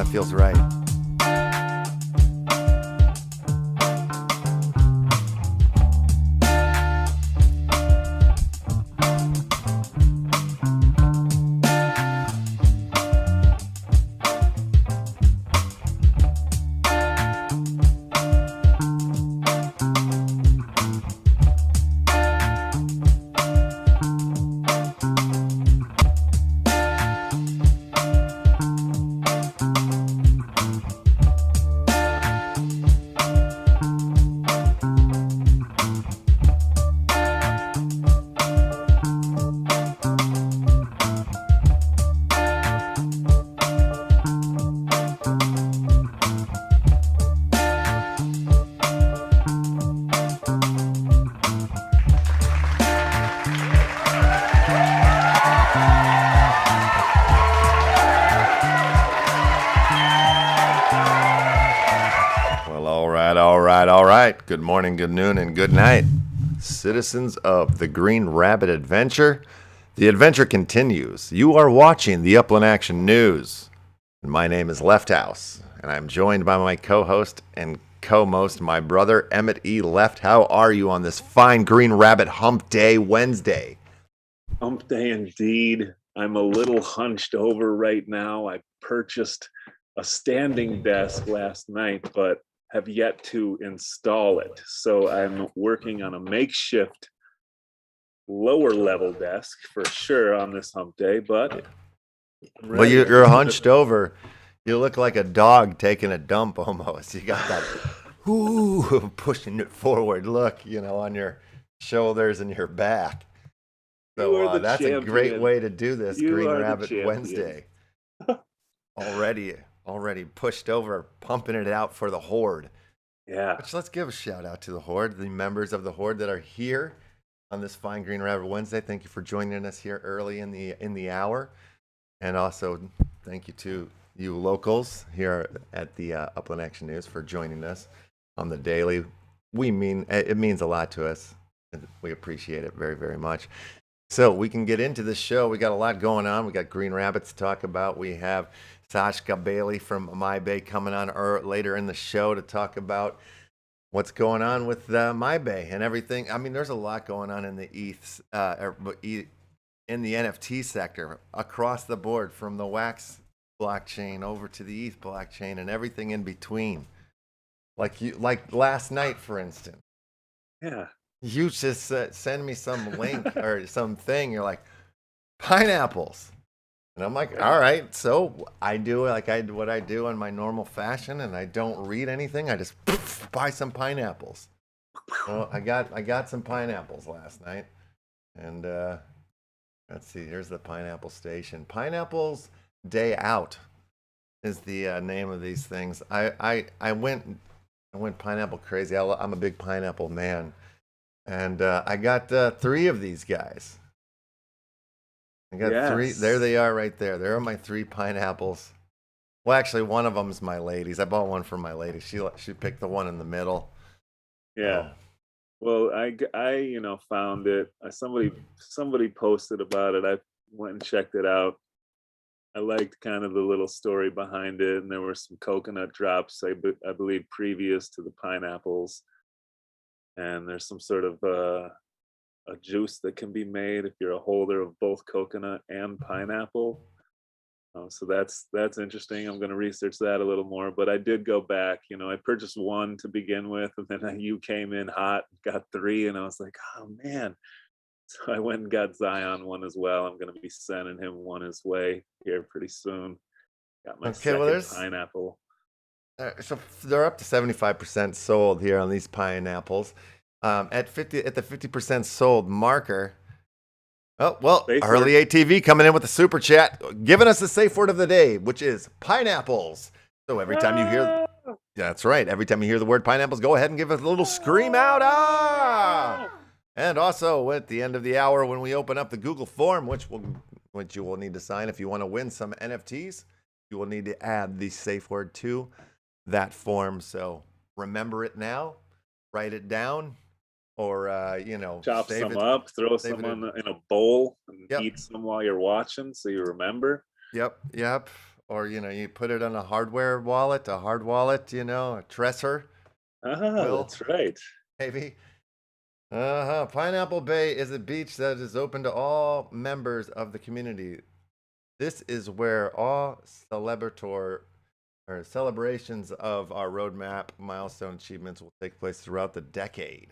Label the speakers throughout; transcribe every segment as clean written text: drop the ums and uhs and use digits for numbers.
Speaker 1: feels right. All right. Good morning, good noon, and good night, citizens of the Green Rabbit Adventure. The adventure continues. You are watching the Upland Action News. And my name is LEFTHOUSE, and I'm joined by my co-host and co-most, my brother, Emmett E. Left. How are you on this fine Green Rabbit Hump Day Wednesday?
Speaker 2: Hump Day indeed. I'm a little hunched over right now. I purchased a standing desk last night, but have yet to install it. So I'm working on a makeshift lower level desk for sure on this hump day, but
Speaker 1: well, you're hunched over. You look like a dog taking a dump almost. You got that pushing it forward look, on your shoulders and your back. So that's champion. A great way to do this Green Rabbit Wednesday. Already pushed over, pumping it out for the Horde.
Speaker 2: Yeah.
Speaker 1: Which, let's give a shout out to the Horde, the members of the Horde that are here on this fine Green Rabbit Wednesday. Thank you for joining us here early in the hour, and also thank you to you locals here at the Upland Action News for joining us on the daily. It means a lot to us, and we appreciate it very, very much. So we can get into the show. We got a lot going on. We got Green Rabbits to talk about. We have Sashka Bailey from My Bay coming on later in the show to talk about what's going on with My Bay and everything. I mean, there's a lot going on in the in the NFT sector across the board, from the Wax blockchain over to the ETH blockchain and everything in between. Like last night, for instance.
Speaker 2: Yeah.
Speaker 1: You just send me some link or something. You're like, pineapples. And I'm like, all right. So I do what I do in my normal fashion, and I don't read anything. I just buy some pineapples. Well, I got some pineapples last night. And let's see, here's the pineapple station. Pineapples Day Out is the name of these things. I went pineapple crazy. I'm a big pineapple man. And I got 3 of these guys. I got 3. There they are right there. There are my 3 pineapples. Well, actually, one of them is my lady's. I bought one for my lady. She picked the one in the middle.
Speaker 2: Yeah. Well, I found it. Somebody posted about it. I went and checked it out. I liked kind of the little story behind it, and there were some coconut drops, I believe, previous to the pineapples. And there's some sort of a juice that can be made if you're a holder of both coconut and pineapple. So that's interesting. I'm going to research that a little more. But I did go back. I purchased 1 to begin with, and then you came in hot, got 3, and I was like, oh man. So I went and got Zion 1 as well. I'm going to be sending him 1 his way here pretty soon. Got my second pineapple.
Speaker 1: So they're up to 75% sold here on these pineapples. At the 50% sold marker. Oh, well, Early ATV coming in with a super chat, giving us the safe word of the day, which is pineapples. So every time you hear, that's right, every time you hear the word pineapples, go ahead and give us a little scream out. Ah! And also at the end of the hour, when we open up the Google form, which you will need to sign if you want to win some NFTs, you will need to add the safe word to that form. So remember it now, write it down, or
Speaker 2: chop some up, throw some in a bowl, and eat some while you're watching, so you remember.
Speaker 1: Yep. or you put it on a hardware wallet, a hard wallet, a Tresor.
Speaker 2: That's right.
Speaker 1: Maybe. Pineapple Bay is a beach that is open to all members of the community. This is where all celebrations of our roadmap milestone achievements will take place throughout the decade.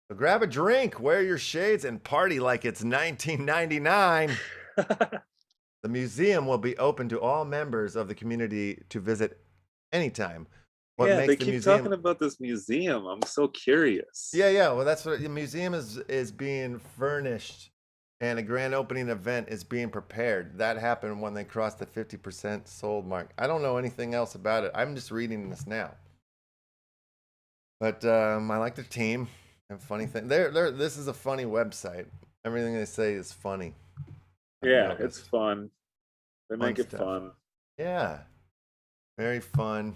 Speaker 1: So grab a drink, wear your shades, and party like it's 1999. The museum will be open to all members of the community to visit anytime.
Speaker 2: They keep talking about this museum. I'm so curious.
Speaker 1: Yeah. Well, that's what the museum is being furnished, and a grand opening event is being prepared. That happened when they crossed the 50% sold mark. I don't know anything else about it. I'm just reading this now. But I like the team. And funny thing, this is a funny website. Everything they say is funny.
Speaker 2: Yeah, it's fun. They make it fun.
Speaker 1: Yeah, very fun.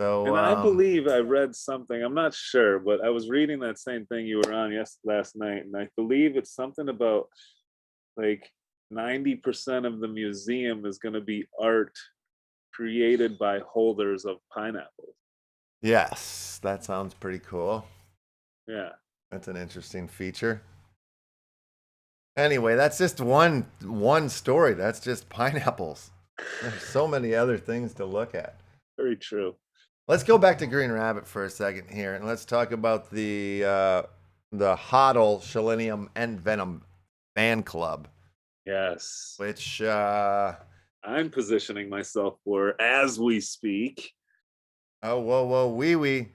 Speaker 1: So,
Speaker 2: and I believe I read something. I'm not sure, but I was reading that same thing you were on last night, and I believe it's something about like 90% of the museum is going to be art created by holders of pineapples.
Speaker 1: Yes, that sounds pretty cool.
Speaker 2: Yeah,
Speaker 1: that's an interesting feature. Anyway, that's just one story. That's just pineapples. There's so many other things to look at.
Speaker 2: Very true.
Speaker 1: Let's go back to Green Rabbit for a second here, and let's talk about the HODL Selenium and Venom fan club.
Speaker 2: Yes.
Speaker 1: Which
Speaker 2: I'm positioning myself for as we speak.
Speaker 1: Oh, whoa, we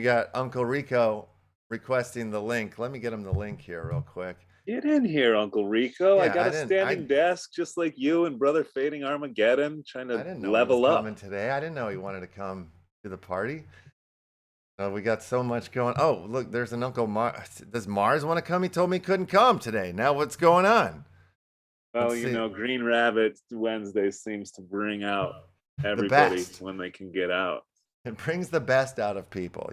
Speaker 1: got Uncle Rico requesting the link. Let me get him the link here real quick.
Speaker 2: Get in here, Uncle Rico. I got a standing desk just like you and Brother Fading Armageddon, trying to level up.
Speaker 1: Coming today. I didn't know he wanted to come to the party. We got so much going. Oh, look, there's an Uncle Mars. Does Mars want to come? He told me he couldn't come today. Now what's going on?
Speaker 2: Well, Green Rabbit Wednesday seems to bring out everybody when they can get out.
Speaker 1: It brings the best out of people,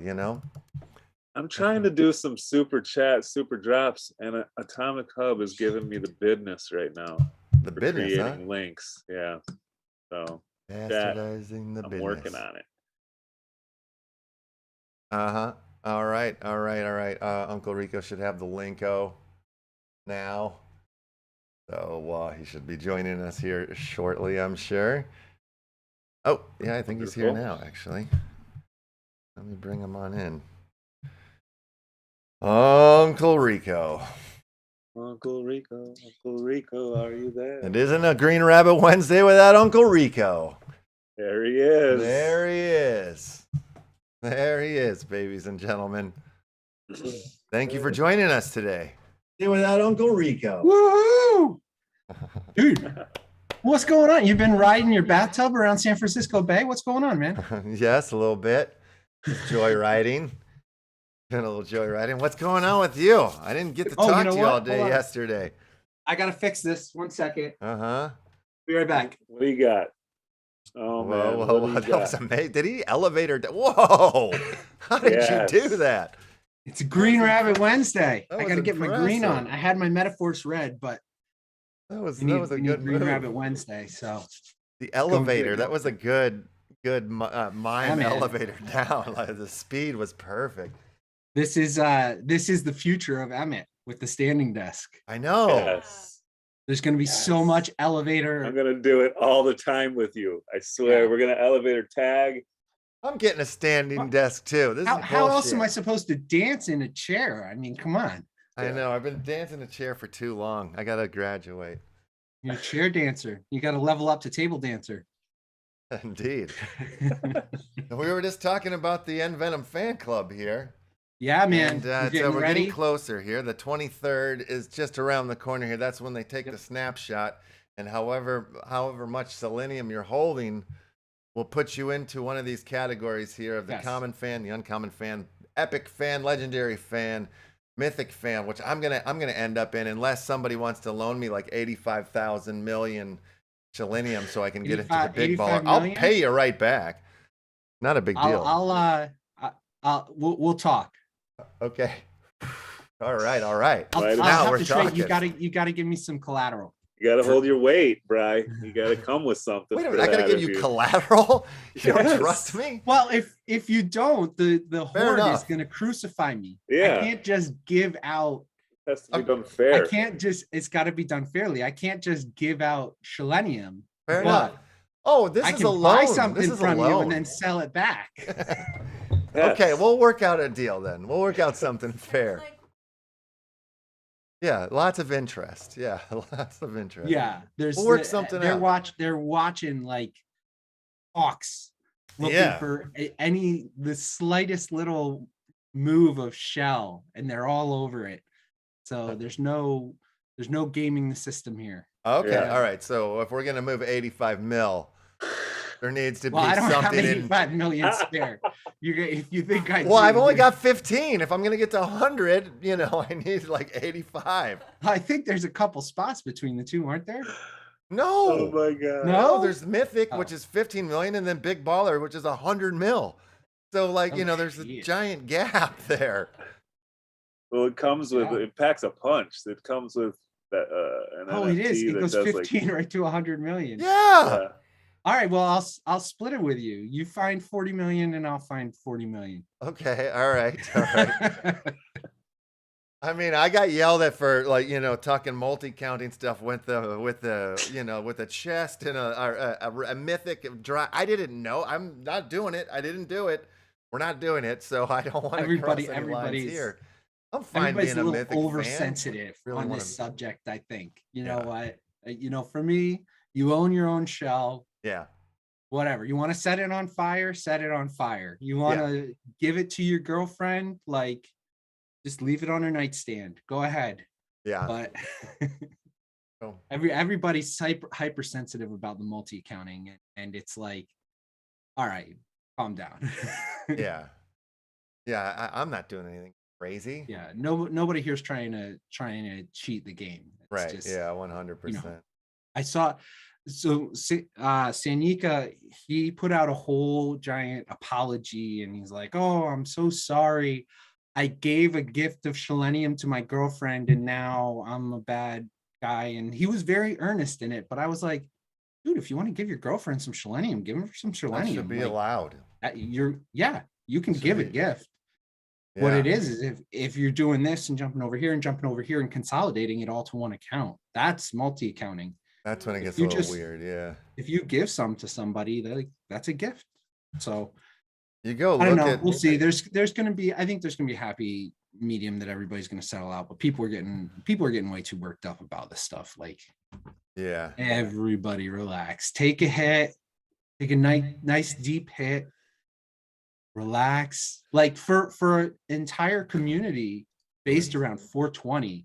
Speaker 2: I'm trying to do some super drops, and Atomic Hub is giving me the business right now.
Speaker 1: The business,
Speaker 2: creating links, yeah. So
Speaker 1: bastardizing the business.
Speaker 2: I'm working on it.
Speaker 1: All right. Uncle Rico should have the linko now. So he should be joining us here shortly, I'm sure. Oh, yeah, I think he's here now, actually. Let me bring him on in. Uncle Rico.
Speaker 2: Uncle Rico, are you there?
Speaker 1: It isn't a Green Rabbit Wednesday without Uncle Rico.
Speaker 2: There he is.
Speaker 1: There he is, babies and gentlemen. Thank you for joining us today. Without Uncle Rico.
Speaker 3: Woohoo! Dude, what's going on? You've been riding your bathtub around San Francisco Bay? What's going on, man?
Speaker 1: Yes, a little bit. Joyriding. Been a little joyriding. What's going on with you? I didn't get to talk to you all day yesterday.
Speaker 3: I got to fix this. 1 second.
Speaker 1: Uh-huh.
Speaker 3: Be right back.
Speaker 2: What do you got? Oh, man.
Speaker 1: Whoa. That was amazing. Did he elevator? Whoa. How did you do that?
Speaker 3: It's a Green Rabbit Wednesday. I got to get my green on. I had my METAVERSE red, but
Speaker 1: that was a good
Speaker 3: Green Rabbit Wednesday. So
Speaker 1: the elevator, that was a good mime elevator down. Like, the speed was perfect.
Speaker 3: This is the future of Emmett with the standing desk.
Speaker 1: I know.
Speaker 2: Yes.
Speaker 3: There's going to be so much elevator.
Speaker 2: I'm going to do it all the time with you. I swear. We're going to elevator tag.
Speaker 1: I'm getting a standing desk too.
Speaker 3: How else am I supposed to dance in a chair? I mean, come on.
Speaker 1: I know. I've been dancing in a chair for too long. I got to graduate.
Speaker 3: You're a chair dancer. You got to level up to table dancer.
Speaker 1: Indeed. We were just talking about the Venom fan club here.
Speaker 3: Yeah, man.
Speaker 1: And so we're getting closer here. The 23rd is just around the corner here. That's when they take the snapshot. And however much selenium you're holding will put you into one of these categories here of the common fan, the uncommon fan, epic fan, legendary fan, mythic fan, which I'm gonna end up in unless somebody wants to loan me like 85,000 million selenium so I can get into the big baller. I'll pay you right back. Not a big deal.
Speaker 3: We'll talk.
Speaker 1: Okay. All right.
Speaker 3: I'll
Speaker 1: now
Speaker 3: have
Speaker 1: we're
Speaker 3: to
Speaker 1: talking.
Speaker 3: You gotta give me some collateral.
Speaker 2: You got to hold your weight, Bri. You got to come with something.
Speaker 1: Wait a minute, I gotta give you collateral? You don't trust me?
Speaker 3: Well, if you don't, the horde is
Speaker 1: enough.
Speaker 3: gonna crucify me.
Speaker 2: Yeah.
Speaker 3: I can't just give out.
Speaker 2: It has to be done fair.
Speaker 3: I can't just. It's got to be done fairly. I can't just give out selenium.
Speaker 1: Fair enough. Oh, this
Speaker 3: I
Speaker 1: is
Speaker 3: can
Speaker 1: a
Speaker 3: buy
Speaker 1: loan.
Speaker 3: something
Speaker 1: This is a
Speaker 3: from you
Speaker 1: loan.
Speaker 3: and then sell it back.
Speaker 1: Okay, we'll work out a deal then. We'll work out something fair. Yeah, lots of interest. Yeah, lots of interest.
Speaker 3: Yeah,
Speaker 1: We'll work something out.
Speaker 3: They're watching like hawks, looking for the slightest little move of shell, and they're all over it. So there's no gaming the system here.
Speaker 1: Okay,
Speaker 2: Yeah.
Speaker 1: all right. So if we're gonna move 85 mil, there needs to be
Speaker 3: I don't have
Speaker 1: something
Speaker 3: 85 million spare. If you think I
Speaker 1: Well,
Speaker 3: do,
Speaker 1: I've only got 15. If I'm gonna get to 100, you know, I need like 85.
Speaker 3: I think there's a couple spots between the two, aren't there?
Speaker 1: No.
Speaker 2: Oh my God.
Speaker 3: No?
Speaker 1: There's Mythic, which is 15 million, and then Big Baller, which is 100 mil. So like, you know, there's a giant gap there.
Speaker 2: Well, it comes with it packs a punch. It comes with that an NFT
Speaker 3: It is. It
Speaker 2: that
Speaker 3: goes
Speaker 2: does
Speaker 3: 15 right to 100 million.
Speaker 1: Yeah.
Speaker 3: All right. Well, I'll split it with you. You find 40 million and I'll find 40 million.
Speaker 1: Okay. All right. All right. I mean, I got yelled at for like, you know, talking multi-counting stuff with the you know, with a chest and a mythic dry. I didn't know. I'm not doing it. I didn't do it. We're not doing it. So I don't want to cross any lines here. I'm fine being a mythic
Speaker 3: oversensitive
Speaker 1: fan.
Speaker 3: on this subject. I think, you know what, you know, for me, you own your own shell.
Speaker 1: Yeah.
Speaker 3: Whatever you want to set it on fire, set it on fire. You want to give it to your girlfriend, like just leave it on her nightstand. Go ahead.
Speaker 1: Yeah.
Speaker 3: But everybody's hypersensitive about the multi-accounting, and it's like, all right, calm down.
Speaker 1: Yeah. I'm not doing anything crazy.
Speaker 3: Yeah. Nobody here's trying to cheat the game. It's
Speaker 1: Right.
Speaker 3: just,
Speaker 1: 100%.
Speaker 3: you know, I saw. So Sanika, he put out a whole giant apology, and he's like, "Oh, I'm so sorry. I gave a gift of selenium to my girlfriend, and now I'm a bad guy." And he was very earnest in it. But I was like, "Dude, if you want to give your girlfriend some selenium, give her some selenium.
Speaker 1: That should be allowed.
Speaker 3: You can give a gift.
Speaker 1: Yeah.
Speaker 3: What it is if you're doing this and jumping over here and consolidating it all to one account, that's multi-accounting.
Speaker 1: That's when it gets a little weird. Yeah.
Speaker 3: If you give some to somebody, that's a gift. So
Speaker 1: you go.
Speaker 3: I don't know. We'll see. There's going to be. I think there's going to be a happy medium that everybody's going to settle out. But people are getting way too worked up about this stuff. Like, everybody relax. Take a hit. Take a nice deep hit. Relax. Like for an entire community based around 420,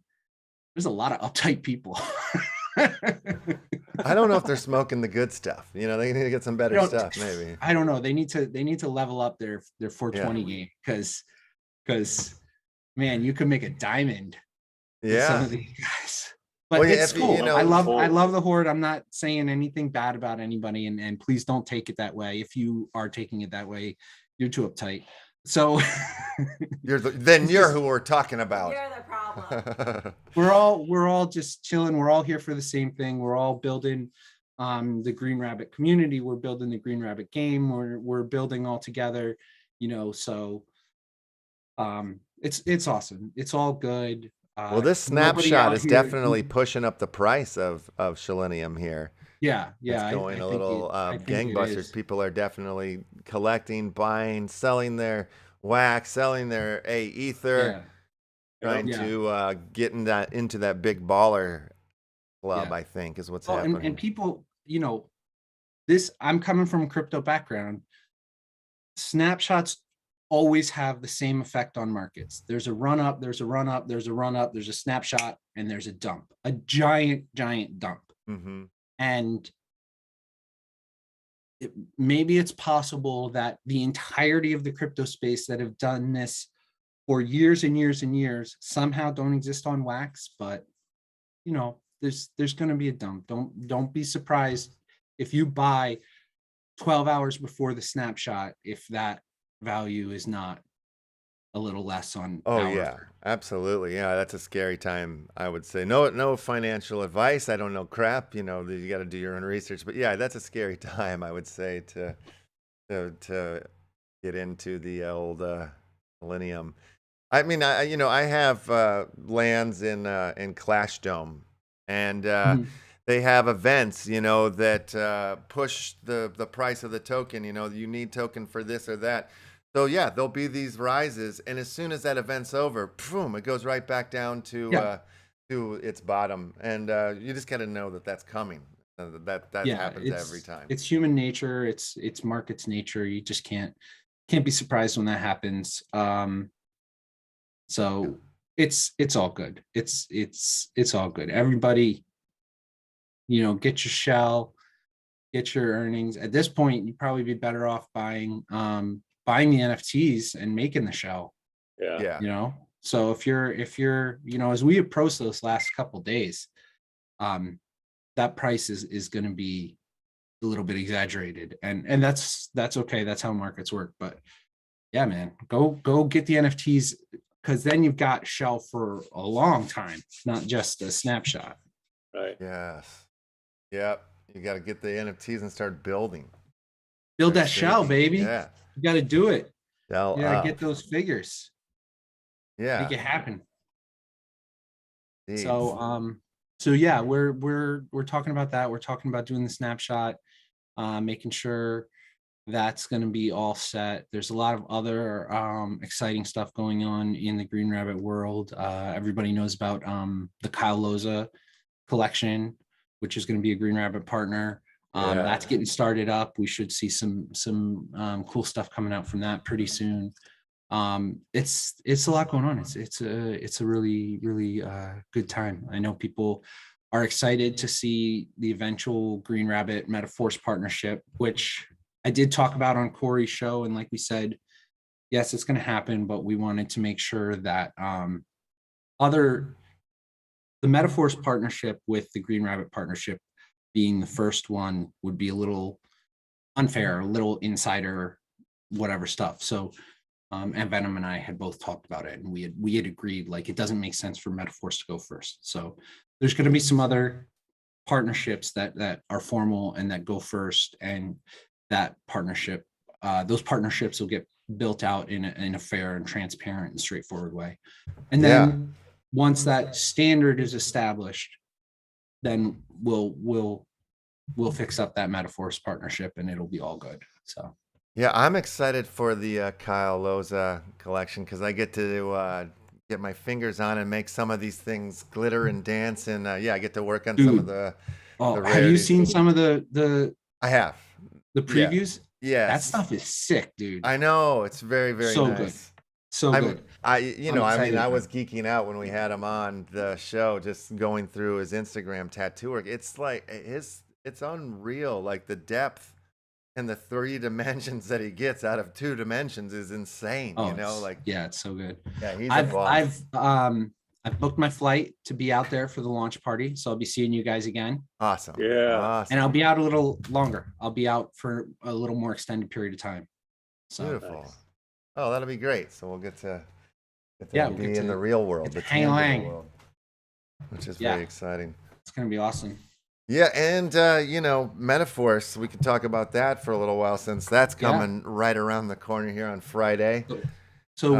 Speaker 3: there's a lot of uptight people.
Speaker 1: I don't know if they're smoking the good stuff. You know, they need to get some better stuff. Maybe.
Speaker 3: I don't know. They need to level up their 420 game because man, you could make a diamond. With some of these guys. But it's cool. You know, I love the horde. I'm not saying anything bad about anybody, and please don't take it that way. If you are taking it that way, you're too uptight. So
Speaker 1: you're who we're talking about.
Speaker 4: You're the problem.
Speaker 3: We're all just chilling. We're all here for the same thing. We're all building the Green Rabbit community. We're building the Green Rabbit game. We're building all together, you know, so it's awesome. It's all good.
Speaker 1: Well, this snapshot is definitely pushing up the price of selenium here.
Speaker 3: Yeah.
Speaker 1: It's going a little gangbusters. People are definitely collecting, buying, selling their wax, selling their ether, trying to get into that big baller club. I think is what's happening.
Speaker 3: And people, you know, I'm coming from a crypto background. Snapshots always have the same effect on markets. There's a run up, there's a run up, there's a run up, there's a snapshot, and there's a dump, a giant dump.
Speaker 1: Mm-hmm.
Speaker 3: And maybe it's possible that the entirety of the crypto space that have done this for years and years and years somehow don't exist on wax. But you know, there's going to be a dump. Don't be surprised if you buy 12 hours before the snapshot if that value is not a little less on.
Speaker 1: Absolutely. Yeah, that's a scary time, I would say. No financial advice. I don't know crap, you know, you got to do your own research. But yeah, that's a scary time, I would say, to get into the old millennium. I mean, I have lands in Clash Dome, and
Speaker 3: Mhm.
Speaker 1: they have events, that push the price of the token. You need token for this or that. So yeah, there'll be these rises, and as soon as that event's over, boom, it goes right back down
Speaker 3: Yeah,
Speaker 1: to its bottom, and you just got to know that that's coming. That
Speaker 3: yeah,
Speaker 1: happens every time.
Speaker 3: it's human nature, it's market's nature. You just can't be surprised when that happens. So it's all good. It's all good. Everybody, get your shell, get your earnings. At this point, you'd probably be better off buying the NFTs and making the shell,
Speaker 2: Yeah.
Speaker 1: Yeah.
Speaker 3: So if you're, as we approach those last couple days, that price is going to be a little bit exaggerated, and that's okay. That's how markets work. But yeah, man, go get the NFTs, because then you've got shell for a long time, not just a snapshot.
Speaker 2: Right.
Speaker 1: Yes. Yep. You got to get the NFTs and start building.
Speaker 3: Build
Speaker 1: Start
Speaker 3: that shell,
Speaker 1: staking.
Speaker 3: baby.
Speaker 1: Yeah.
Speaker 3: You got to do it.
Speaker 1: Shell
Speaker 3: You got to
Speaker 1: up.
Speaker 3: get those figures.
Speaker 1: Yeah.
Speaker 3: Make it happen.
Speaker 1: Indeed.
Speaker 3: So yeah, we're talking about that. We're talking about doing the snapshot, making sure that's going to be all set. There's a lot of other exciting stuff going on in the Green Rabbit world. Everybody knows about the Kyle Loza collection, which is going to be a Green Rabbit partner.
Speaker 1: Yeah.
Speaker 3: That's getting started up. We should see some cool stuff coming out from that pretty soon. It's a lot going on. It's a really good time. I know people are excited to see the eventual Green Rabbit METAVERSE partnership, which I did talk about on Corey's show. And like we said, yes, it's going to happen, but we wanted to make sure that the METAVERSE partnership with the Green Rabbit partnership being the first one would be a little unfair, a little insider, whatever stuff. So and Venom and I had both talked about it, and we had agreed, like, it doesn't make sense for METAVERSE to go first. So there's going to be some other partnerships that are formal and that go first, and that partnership, those partnerships will get built out in a fair and transparent and straightforward way. And then once that standard is established, then we'll fix up that METAVERSE partnership, and it'll be all good. So
Speaker 1: Yeah, I'm excited for the Kyle Loza collection because I get to get my fingers on and make some of these things glitter and dance, and yeah, I get to work on some of the
Speaker 3: have you
Speaker 1: rarities.
Speaker 3: seen some of the
Speaker 1: I have.
Speaker 3: previews?
Speaker 1: Yes.
Speaker 3: That stuff is sick, dude.
Speaker 1: I know, it's very
Speaker 3: So
Speaker 1: nice.
Speaker 3: good. So good.
Speaker 1: I was geeking out when we had him on the show, just going through his Instagram tattoo work. It's like it's unreal. Like the depth and the 3 dimensions that he gets out of 2 dimensions is insane.
Speaker 3: Yeah, it's so good.
Speaker 1: Yeah, he's a boss.
Speaker 3: I've booked my flight to be out there for the launch party, so I'll be seeing you guys again.
Speaker 1: Awesome.
Speaker 2: Yeah.
Speaker 1: Awesome.
Speaker 3: And I'll be out a little longer. I'll be out for a little more extended period of time. So
Speaker 1: Beautiful.
Speaker 2: Nice.
Speaker 1: Oh, that'll be great. So we'll get to
Speaker 3: Yeah,
Speaker 1: be in the real world, the
Speaker 3: hang
Speaker 1: tangible world, which is
Speaker 3: Yeah.
Speaker 1: very exciting.
Speaker 3: it's gonna be awesome.
Speaker 1: Yeah, and METAVERSE, we could talk about that for a little while since that's coming right around the corner here on Friday.
Speaker 3: So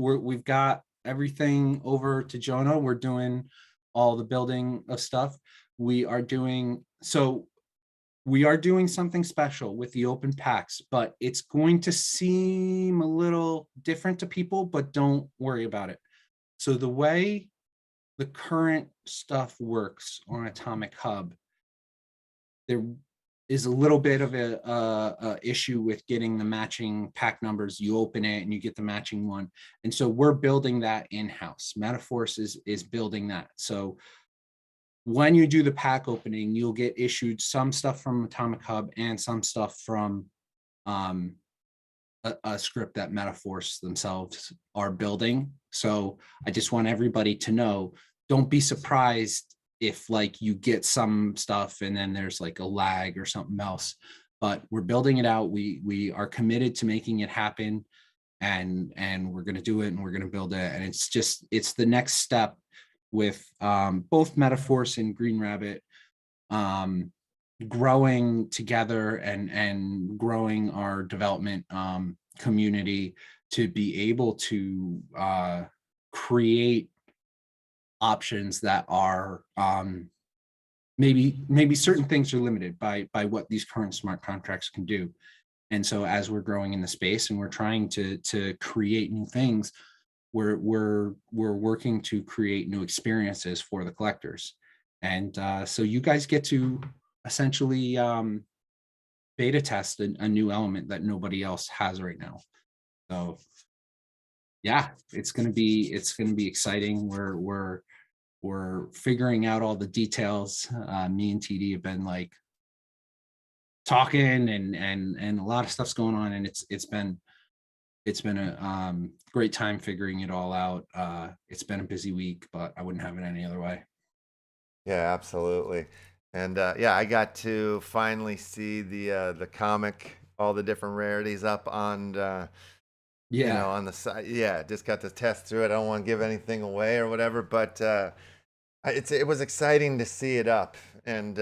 Speaker 3: we've got everything over to Jonah. We're doing all the building of stuff. We are doing something special with the open packs, but it's going to seem a little different to people, but don't worry about it. So the way the current stuff works on Atomic Hub, there is a little bit of a issue with getting the matching pack numbers. You open it and you get the matching one. And so we're building that in-house. METAVERSE is building that. So when you do the pack opening, you'll get issued some stuff from Atomic Hub and some stuff from a script that METAVERSE themselves are building. So I just want everybody to know, don't be surprised if like you get some stuff and then there's like a lag or something else, but we're building it out. We are committed to making it happen. and we're going to do it, and we're going to build it. And it's the next step with both METAVERSE and Green Rabbit growing together and growing our development community to be able to create options that are maybe certain things are limited by what these current smart contracts can do. And so as we're growing in the space and we're trying to create new things, we're working to create new experiences for the collectors. And so you guys get to essentially beta test a new element that nobody else has right now. So yeah, it's gonna be exciting. We're figuring out all the details. Me and TD have been like talking, and a lot of stuff's going on, and it's been a great time figuring it all out. It's been a busy week, but I wouldn't have it any other way.
Speaker 1: Yeah, absolutely. And yeah, I got to finally see the comic, all the different rarities up on you know, on the side. Yeah, just got to test through it. I don't want to give anything away or whatever, but it was exciting to see it up and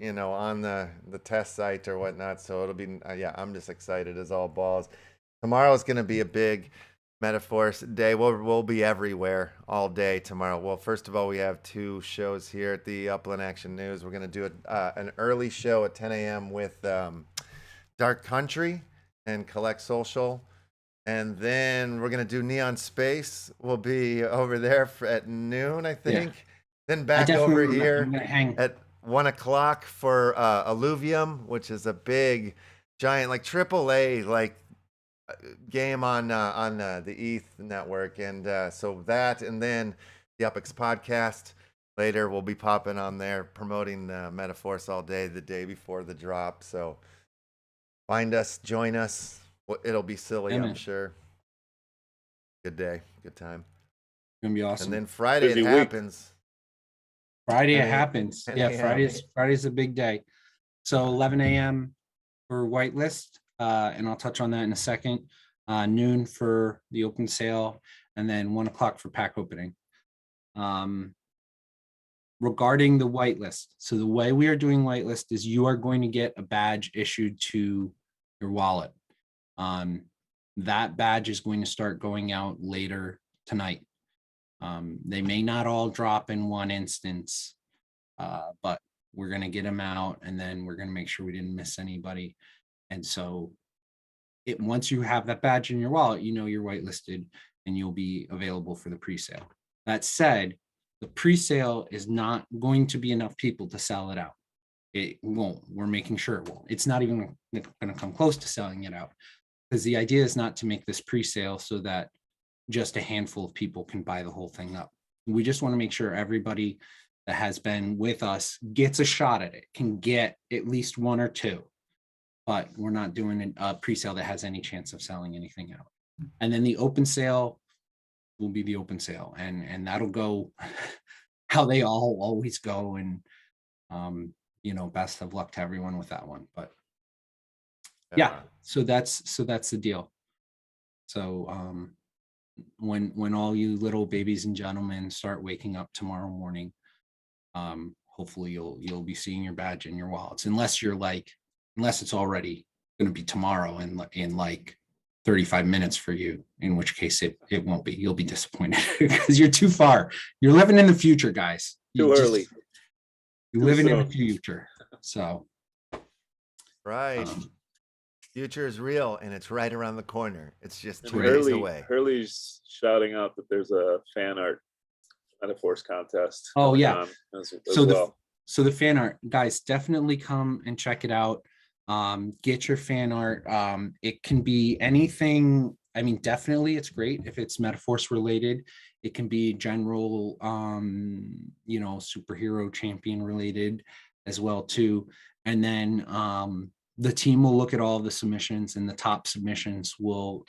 Speaker 1: you know, on the test site or whatnot. So it'll be yeah, I'm just excited as all balls. Tomorrow's going to be a big METAVERSE day. We'll be everywhere all day tomorrow. Well, first of all, we have 2 shows here at the Upland Action News. We're going to do an early show at 10 a.m. with Dark Country and Collect Social. And then we're going to do Neon Space. We'll be over there at noon, I think. Yeah. Then back over here at 1 o'clock for Alluvium, which is a big, giant, like AAA, like game on the ETH network. And so that, and then the UPX podcast later will be popping on there promoting METAVERSE all day, the day before the drop. So find us, join us. It'll be silly, I'm sure. Good day, good time.
Speaker 3: It's gonna be awesome.
Speaker 1: And then Friday it happens.
Speaker 3: Friday it happens. Yeah, Friday's a big day. So 11 a.m. for whitelist, and I'll touch on that in a second. Noon for the open sale, and then 1 o'clock for pack opening. Regarding the whitelist, so the way we are doing whitelist is you are going to get a badge issued to your wallet. That badge is going to start going out later tonight. They may not all drop in one instance, but we're going to get them out, and then we're going to make sure we didn't miss anybody. And so once you have that badge in your wallet, you know you're whitelisted and you'll be available for the pre-sale. That said, the pre-sale is not going to be enough people to sell it out. It won't. We're making sure it won't. It's not even going to come close to selling it out, because the idea is not to make this pre-sale so that just a handful of people can buy the whole thing up. We just want to make sure everybody that has been with us gets a shot at it, can get at least 1 or 2, but we're not doing a pre-sale that has any chance of selling anything out. And then the open sale will be the open sale, and that'll go how they all always go. And you know, best of luck to everyone with that one. But yeah, so that's the deal. So when all you little babies and gentlemen start waking up tomorrow morning, hopefully you'll be seeing your badge in your wallets, unless it's already going to be tomorrow in like 35 minutes for you, in which case it won't be. You'll be disappointed because you're too far. You're living in the future, guys.
Speaker 2: Too early.
Speaker 3: You're living in the future. So
Speaker 1: right. Future is real, and it's right around the corner. It's just 2 days away.
Speaker 2: Hurley's shouting out that there's a fan art METAVERSE contest.
Speaker 3: Oh yeah.
Speaker 2: So
Speaker 3: the fan art, guys, definitely come and check it out. Get your fan art. It can be anything. I mean, definitely it's great if it's METAVERSE related. It can be general, you know, superhero champion related as well too. And then the team will look at all of the submissions, and the top submissions will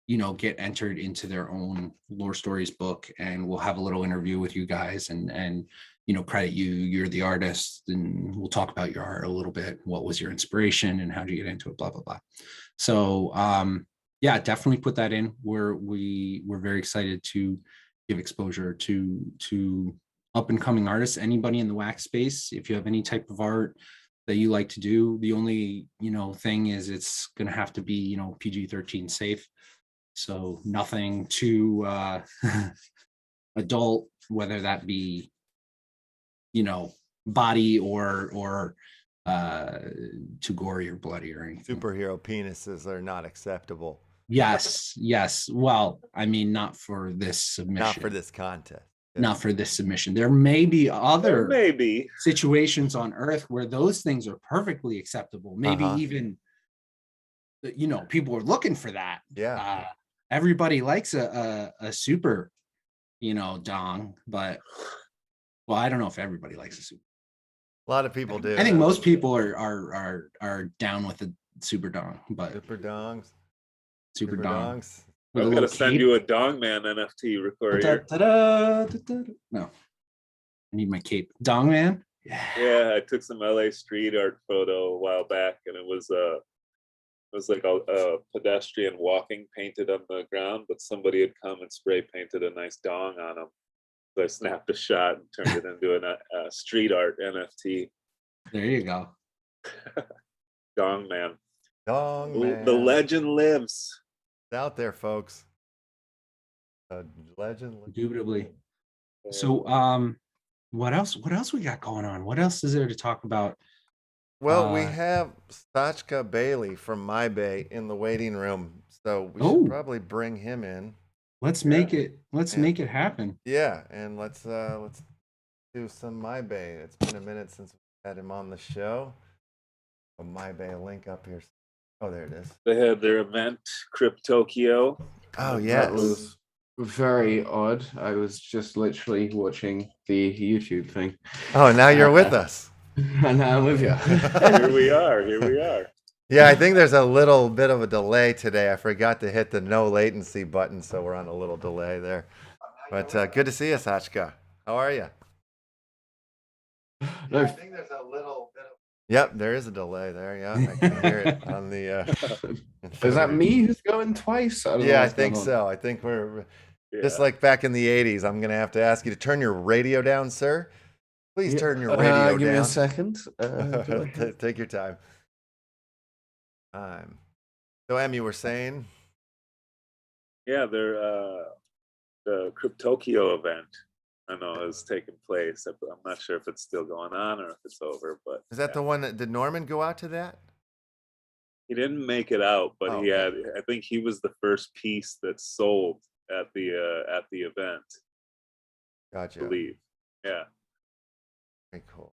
Speaker 3: you know, get entered into their own Lore Stories book, and we'll have a little interview with you guys and you know, credit you're the artist, and we'll talk about your art a little bit. What was your inspiration and how did you get into it, blah blah blah. So Yeah, definitely put that in. We're very excited to give exposure to up and coming artists. Anybody in the wax space, if you have any type of art that you like to do, the only thing is it's gonna have to be PG-13 safe. So nothing too adult, whether that be body or too gory or bloody or anything.
Speaker 1: Superhero penises are not acceptable.
Speaker 3: Yes. Well, I mean, not for this submission.
Speaker 1: Not for this contest. Yeah.
Speaker 3: Not for this submission. There may be other
Speaker 2: maybe
Speaker 3: situations on Earth where those things are perfectly acceptable. Maybe even, people are looking for that.
Speaker 1: Yeah.
Speaker 3: Everybody likes a super, dong, but well, I don't know if everybody likes a super.
Speaker 1: A lot of people do.
Speaker 3: I think most people are down with a super dong, but
Speaker 1: super dongs.
Speaker 3: Super dongs.
Speaker 2: I'm gonna send you a Dong Man NFT record here.
Speaker 3: No, I need my cape. Dong Man.
Speaker 2: Yeah, I took some LA street art photo a while back, and it was like a pedestrian walking painted on the ground, but somebody had come and spray painted a nice dong on him. So I snapped a shot and turned it into a street art NFT.
Speaker 3: There you go.
Speaker 2: Dong Man.
Speaker 1: Dong Man.
Speaker 2: The legend lives.
Speaker 1: It's out there, folks. Legend.
Speaker 3: Indubitably. So, what else we got going on? What else is there to talk about?
Speaker 1: Well, we have Sachka Bailey from My Bay in the waiting room, so we should probably bring him in.
Speaker 3: Let's make it. Let's make it happen.
Speaker 1: Yeah, and let's do some My Bay. It's been a minute since we had him on the show. A My Bay link up here. Oh, there it is.
Speaker 2: They had their event, Cryptokyo.
Speaker 1: Oh, yes.
Speaker 4: That was very odd. I was just literally watching the YouTube thing.
Speaker 1: Oh, now you're with us.
Speaker 4: And now I'm with you.
Speaker 2: Here we are.
Speaker 1: Yeah, I think there's a little bit of a delay today. I forgot to hit the no latency button, so we're on a little delay there. But good to see you, Sachka. How are you?
Speaker 4: No.
Speaker 1: I think there's a little bit of... Yep, there is a delay there. Yeah, I can hear it on the...
Speaker 4: Is that me who's going twice?
Speaker 1: I think so. I think we're... Just like back in the 80s, I'm going to have to ask you to turn your radio down, sir. Please turn your radio down.
Speaker 4: Give me a second.
Speaker 1: Take your time. So, Em, you were saying?
Speaker 2: Yeah, they're the Cryptokyo event. I know is taking place. I'm not sure if it's still going on or if it's over. But
Speaker 1: is that the one that did Norman go out to that?
Speaker 2: He didn't make it out, but he had. I think he was the first piece that sold at the event.
Speaker 1: Gotcha.
Speaker 2: I believe. Yeah.
Speaker 1: Very cool.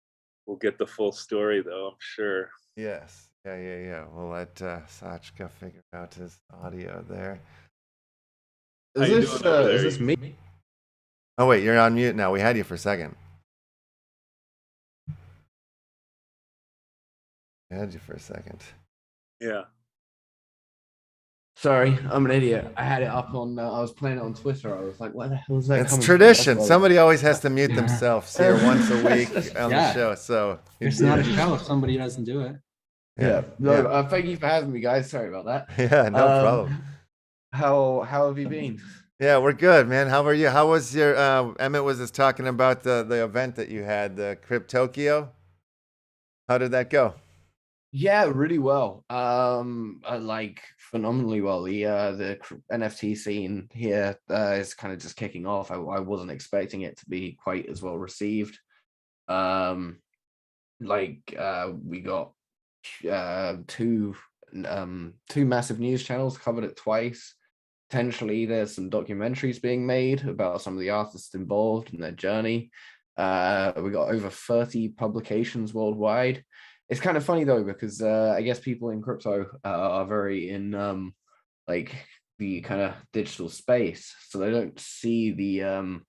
Speaker 2: We'll get the full story though, I'm sure.
Speaker 1: Yes. Yeah. We'll let Sachka figure out his audio there.
Speaker 4: Is this me?
Speaker 1: Oh wait, you're on mute now. We had you for a second.
Speaker 2: Yeah.
Speaker 4: Sorry, I'm an idiot. I had it up on. I was playing it on Twitter. I was like, "Where the hell is that?"
Speaker 1: It's tradition. Somebody always has to mute themselves here once a week on the show. So
Speaker 3: it's not a show if somebody doesn't do it.
Speaker 4: Yeah. No, thank you for having me, guys. Sorry about that.
Speaker 1: Yeah, no problem.
Speaker 4: How have you been?
Speaker 1: Yeah, we're good, man. How are you? How was your Emmett was just talking about the event that you had, the Cryptokyo. How did that go?
Speaker 4: Yeah, really well. Like phenomenally well. The NFT scene here is kind of just kicking off. I wasn't expecting it to be quite as well received. We got two massive news channels covered it twice. Potentially there's some documentaries being made about some of the artists involved and their journey. We got over 30 publications worldwide. It's kind of funny though, because I guess people in crypto are very in like the kind of digital space, so they don't see the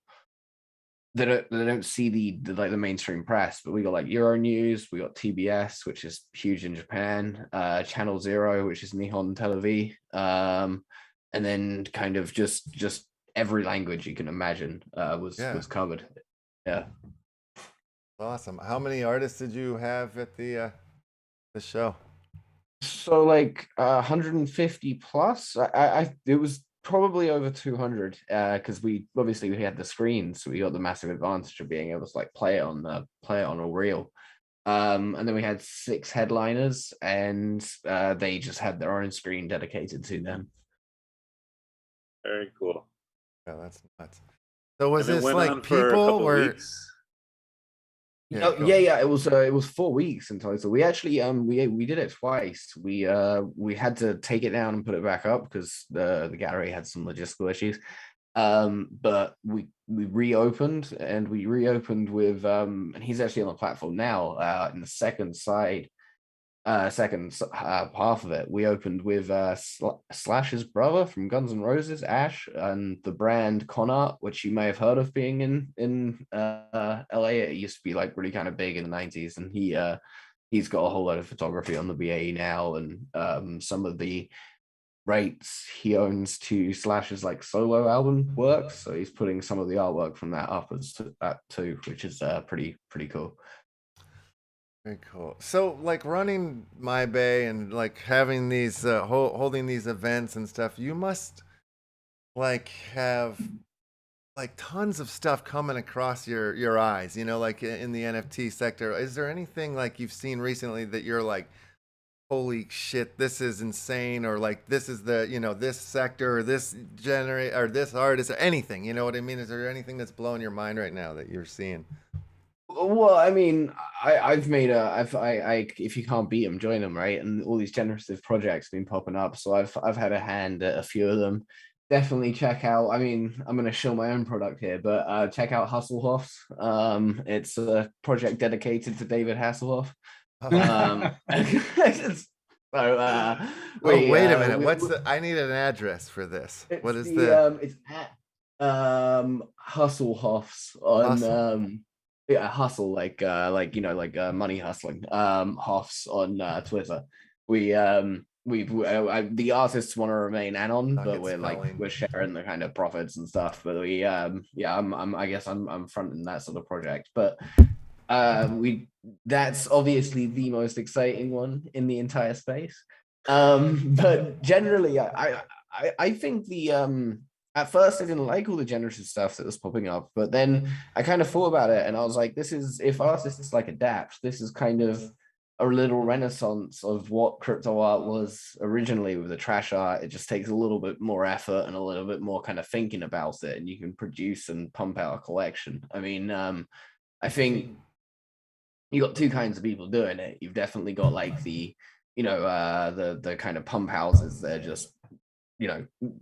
Speaker 4: they don't see the like the mainstream press. But we got like Euronews, we got TBS, which is huge in Japan, Channel Zero, which is Nihon Television, and then kind of just every language you can imagine was covered. Yeah.
Speaker 1: Awesome. How many artists did you have at the show?
Speaker 4: So like 150 plus. It was probably over 200 because we had the screens, so we got the massive advantage of being able to like play it on a reel. And then we had 6 headliners, and they just had their own screen dedicated to them.
Speaker 2: Very cool.
Speaker 1: Yeah, that's nuts. So was
Speaker 2: And it
Speaker 1: this
Speaker 2: went
Speaker 1: like
Speaker 2: on for a
Speaker 1: people
Speaker 2: couple
Speaker 1: or
Speaker 2: weeks.
Speaker 4: Oh,
Speaker 1: go.
Speaker 4: yeah, it was 4 weeks in total. We actually we did it twice. We had to take it down and put it back up because the gallery had some logistical issues. But we reopened, and we reopened with and he's actually on the platform now in the second half of it. We opened with Slash's brother from Guns N' Roses, Ash, and the brand Conart, which you may have heard of being in LA. It used to be like really kind of big in the 90s, and he's got a whole lot of photography on the BAE now, and some of the rights he owns to Slash's like solo album works, so he's putting some of the artwork from that up as that too, which is pretty cool.
Speaker 1: Very cool. So, like running My Bay and like having these holding these events and stuff, you must like have like tons of stuff coming across your eyes. You know, like in the NFT sector. Is there anything like you've seen recently that you're like, holy shit, this is insane, or like this is the this sector or this generate or this artist or anything? You know what I mean? Is there anything that's blowing your mind right now that you're seeing?
Speaker 4: Well, I mean, I've made if you can't beat them, join them, right? And all these generative projects have been popping up, so I've had a hand at a few of them. Definitely check out. I mean, I'm going to show my own product here, but check out Hasselhoff's. It's a project dedicated to David Hasselhoff. So
Speaker 1: wait a minute. I need an address for this. What is
Speaker 4: it's at Hasselhoff's on yeah, hustle like money hustling Hoffs on Twitter. The artists want to remain anon, but we're sharing the kind of profits and stuff. But I guess I'm fronting that sort of project. But that's obviously the most exciting one in the entire space. But generally I think the at first I didn't like all the generative stuff that was popping up, but then I kind of thought about it and I was like, this is, if artists like adapt, this is kind of a little renaissance of what crypto art was originally with the trash art. It just takes a little bit more effort and a little bit more kind of thinking about it, and you can produce and pump out a collection. I mean, I think you got two kinds of people doing it. You've definitely got like the kind of pump houses. They're just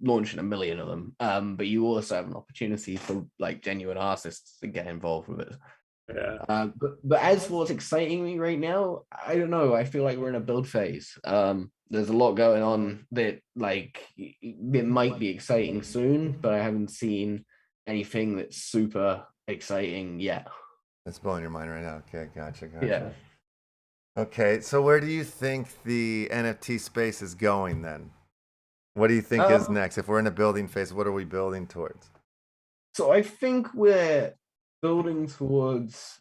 Speaker 4: launching a million of them. But you also have an opportunity for like genuine artists to get involved with it.
Speaker 2: Yeah.
Speaker 4: But as for what's exciting me right now, I don't know. I feel like we're in a build phase. There's a lot going on that like it might be exciting soon, but I haven't seen anything that's super exciting yet.
Speaker 1: That's blowing your mind right now. Okay, gotcha.
Speaker 4: Yeah.
Speaker 1: Okay, so where do you think the NFT space is going then? What do you think is next? If we're in a building phase, what are we building towards?
Speaker 4: So I think we're building towards,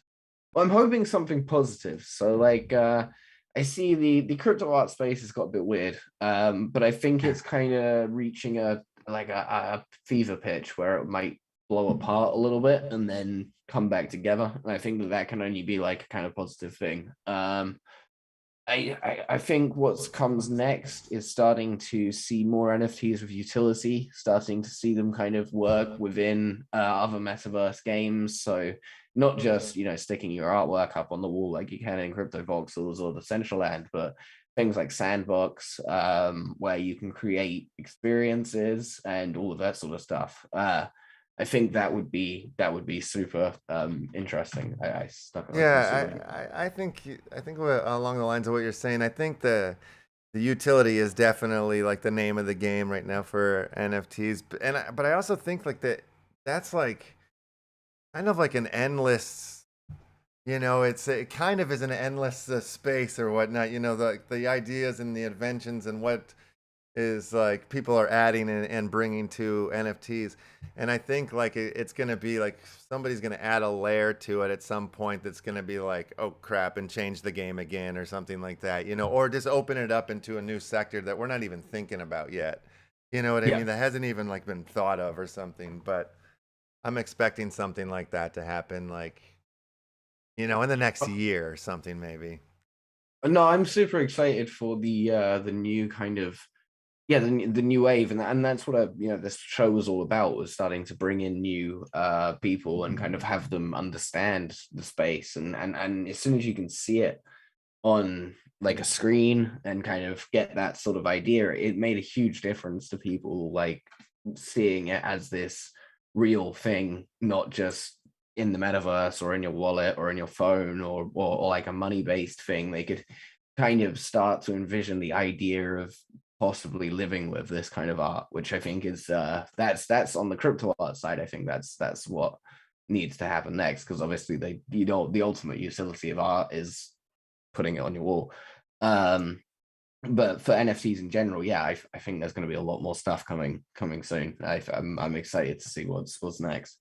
Speaker 4: I'm hoping something positive. So like I see the crypto art space has got a bit weird, but I think it's kind of reaching a fever pitch where it might blow apart a little bit and then come back together. And I think that can only be like a kind of positive thing. I think what comes next is starting to see more NFTs with utility, starting to see them kind of work within other metaverse games. So not just, sticking your artwork up on the wall like you can in Crypto Voxels or the Decentraland, but things like Sandbox, where you can create experiences and all of that sort of stuff. I think that would be super interesting. I stuck.
Speaker 1: I think we're along the lines of what you're saying. I think the utility is definitely like the name of the game right now for NFTs. But I also think like that's like kind of like an endless. It kind of is an endless space or whatnot. The ideas and the inventions and what is like people are adding and bringing to NFTs. And I think like it's going to be like somebody's going to add a layer to it at some point that's going to be like, oh crap, and change the game again or something like that, you know, or just open it up into a new sector that we're not even thinking about yet. You know what I
Speaker 4: Yeah.
Speaker 1: mean? That hasn't even like been thought of or something, but I'm expecting something like that to happen, like, you know, in the next year or something, maybe.
Speaker 4: No, I'm super excited for the new kind of the new wave, and that's what this show was all about, was starting to bring in new people and kind of have them understand the space, and as soon as you can see it on like a screen and kind of get that sort of idea, it made a huge difference to people, like seeing it as this real thing, not just in the metaverse or in your wallet or in your phone or like a money-based thing. They could kind of start to envision the idea of possibly living with this kind of art, which I think is that's on the crypto art side. I think that's what needs to happen next, because obviously the ultimate utility of art is putting it on your wall. But for NFTs in general, yeah, I think there's going to be a lot more stuff coming soon. I'm excited to see what's next.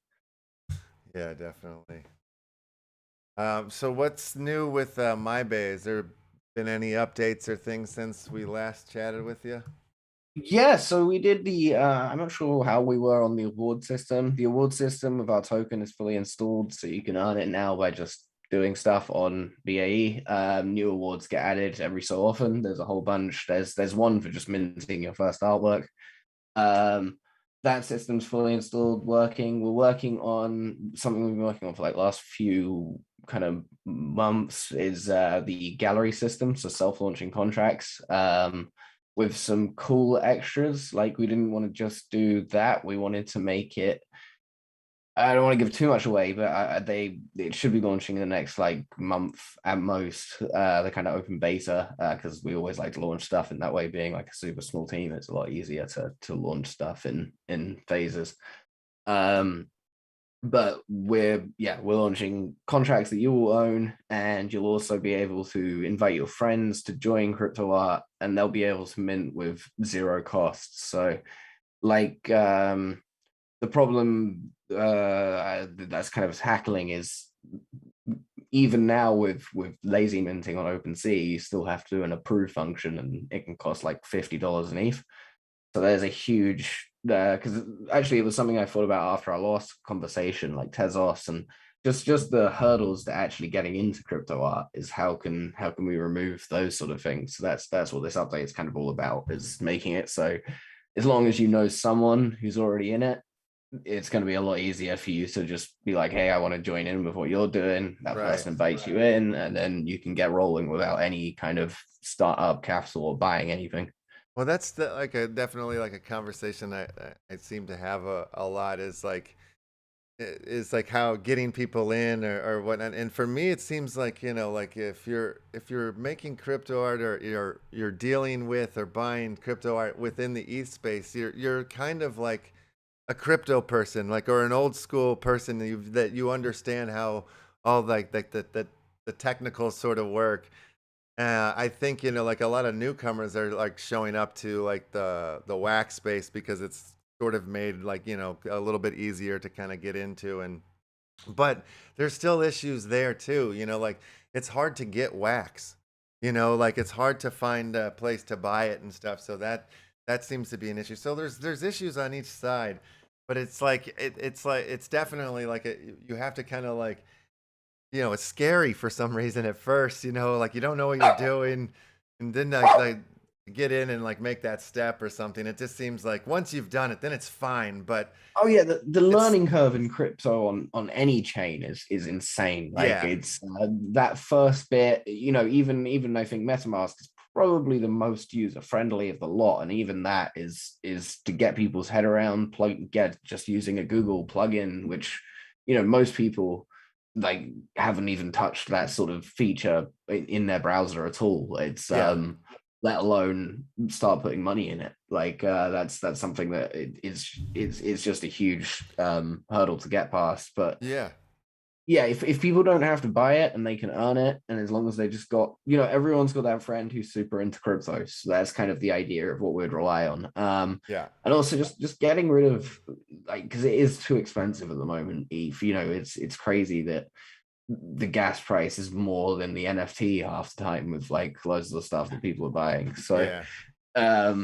Speaker 1: Yeah, definitely. So what's new with MyBay? Has there been any updates or things since we last chatted with you?
Speaker 4: Yeah, so we did the I'm not sure how we were on the award system. The award system of our token is fully installed, so you can earn it now by just doing stuff on BAE. New awards get added every so often. There's a whole bunch. There's one for just minting your first artwork. That system's fully installed, working. We're working on something we've been working on for like last few kind of months, is the gallery system, so self-launching contracts. With some cool extras. Like, we didn't want to just do that. We wanted to make it, I don't want to give too much away, but it should be launching in the next like month at most. The kind of open beta, because we always like to launch stuff in that way. Being like a super small team, it's a lot easier to launch stuff in phases. But we're launching contracts that you will own, and you'll also be able to invite your friends to join crypto art, and they'll be able to mint with zero costs. So like the problem that's kind of tackling is, even now with lazy minting on OpenSea, you still have to do an approve function, and it can cost like $50 an ETH. So there's a huge, because actually it was something I thought about after our last conversation, like Tezos, and just the hurdles to actually getting into crypto art is how can we remove those sort of things. So that's what this update is kind of all about, is making it so as long as you know someone who's already in it, it's going to be a lot easier for you to just be like, hey, I want to join in with what you're doing. That person invites you in, and then you can get rolling without any kind of startup capital or buying anything.
Speaker 1: Well, that's definitely like a conversation I seem to have a lot, is like how getting people in or whatnot. And for me, it seems like, you know, like if you're making crypto art, or you're dealing with or buying crypto art within the ETH space, you're kind of like a crypto person, like, or an old school person that you understand how all like the technical sort of work. I think, you know, like a lot of newcomers are like showing up to like the wax space because it's sort of made like, you know, a little bit easier to kind of get into. And but there's still issues there too, you know, like it's hard to get wax, you know, like it's hard to find a place to buy it and stuff. So that seems to be an issue. So there's issues on each side, but it's like it's definitely like you have to kind of like, you know, it's scary for some reason at first, you know, like you don't know what you're doing, and then like get in and like make that step or something. It just seems like once you've done it, then it's fine. But
Speaker 4: oh yeah, the learning curve in crypto on any chain is insane. Like,
Speaker 1: yeah,
Speaker 4: it's that first bit, you know, even I think MetaMask is probably the most user friendly of the lot, and even that is to get people's head around, get just using a Google plugin, which, you know, most people like haven't even touched that sort of feature in their browser at all. It's
Speaker 1: yeah.
Speaker 4: let alone start putting money in it. Like that's something that it's just a huge hurdle to get past. But
Speaker 1: Yeah.
Speaker 4: yeah, if people don't have to buy it and they can earn it, and as long as they just got, you know, everyone's got that friend who's super into crypto, so that's kind of the idea of what we'd rely on.
Speaker 1: Yeah.
Speaker 4: And also just getting rid of, like, because it is too expensive at the moment. ETH, you know, it's crazy that the gas price is more than the NFT half the time with like loads of the stuff that people are buying. So
Speaker 1: Yeah.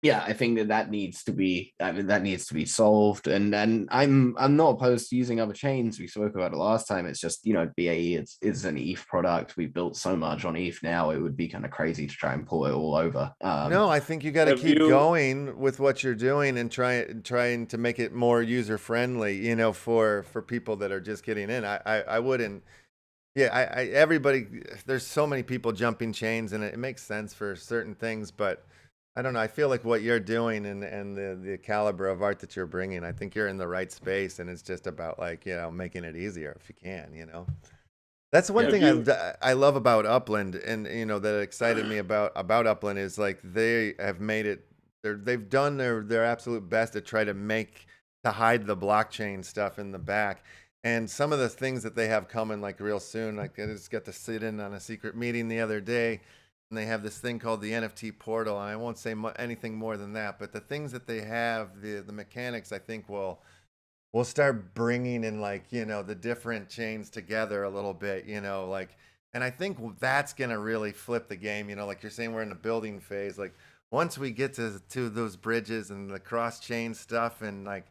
Speaker 4: yeah, I think that needs to be, I mean, that needs to be solved. And I'm not opposed to using other chains. We spoke about it last time. It's just, you know, BAE it's an ETH product. We built so much on ETH now. It would be kind of crazy to try and pull it all over.
Speaker 1: No, I think you got to
Speaker 2: Have
Speaker 1: keep
Speaker 2: you-
Speaker 1: going with what you're doing and trying to make it more user friendly, you know, for people that are just getting in. I wouldn't. Yeah, everybody. There's so many people jumping chains, and it makes sense for certain things, but I don't know. I feel like what you're doing and the caliber of art that you're bringing, I think you're in the right space, and it's just about, like, you know, making it easier if you can, you know. That's one thing I love about Upland, and, you know, that excited me about Upland is, like, they have made it. They've done their absolute best to try to hide the blockchain stuff in the back. And some of the things that they have coming, like, real soon, like, I just got to sit in on a secret meeting the other day, and they have this thing called the NFT portal, and I won't say anything more than that, but the things that they have, the mechanics, I think will start bringing in, like, you know, the different chains together a little bit, you know, like, and I think that's going to really flip the game, you know, like you're saying, we're in the building phase. Like, once we get to those bridges and the cross chain stuff, and, like,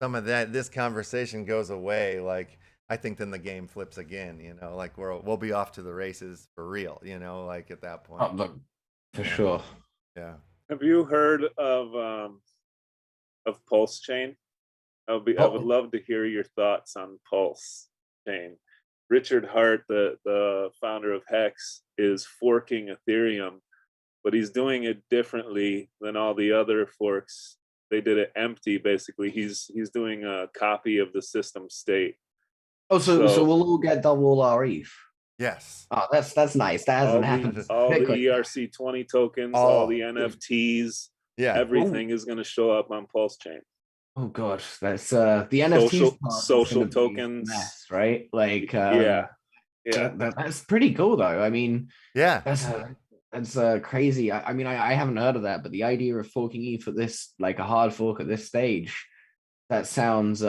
Speaker 1: some of this conversation goes away, like, I think then the game flips again, you know, like we'll be off to the races for real, you know, like at that point.
Speaker 4: Oh, look, for sure.
Speaker 1: Yeah.
Speaker 2: Have you heard of Pulse Chain? I would love to hear your thoughts on Pulse Chain. Richard Hart, the founder of Hex, is forking Ethereum, but he's doing it differently than all the other forks. They did it empty, basically. He's doing a copy of the system state.
Speaker 4: Oh, so we'll all get double our ETH.
Speaker 1: Yes.
Speaker 4: Oh, that's nice. That hasn't happened.
Speaker 2: All the ERC20 tokens, all the NFTs,
Speaker 1: yeah,
Speaker 2: everything is going to show up on Pulse Chain.
Speaker 4: Oh gosh, that's the NFTs
Speaker 2: social tokens,
Speaker 4: mess, right? Like,
Speaker 2: yeah,
Speaker 4: that's pretty cool though. I mean,
Speaker 1: yeah,
Speaker 4: that's crazy. I mean, I haven't heard of that, but the idea of forking ETH at this, like a hard fork at this stage, that sounds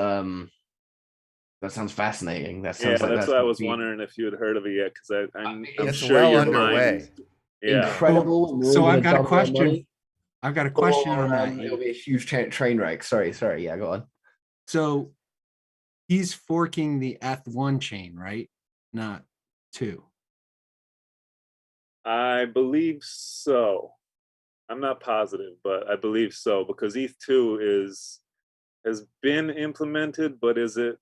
Speaker 4: fascinating. That sounds like
Speaker 2: that's why I was wondering if you had heard of it yet, because I'm
Speaker 1: it's
Speaker 2: sure
Speaker 1: well
Speaker 2: your
Speaker 1: underway.
Speaker 2: mind, yeah,
Speaker 4: incredible.
Speaker 3: So I've got a question. I've got a question on that.
Speaker 4: It'll be a huge train wreck. Sorry. Yeah, go on.
Speaker 3: So he's forking the ETH1 chain, right? Not 2.
Speaker 2: I believe so. I'm not positive, but I believe so, because ETH2 has been implemented, but is it,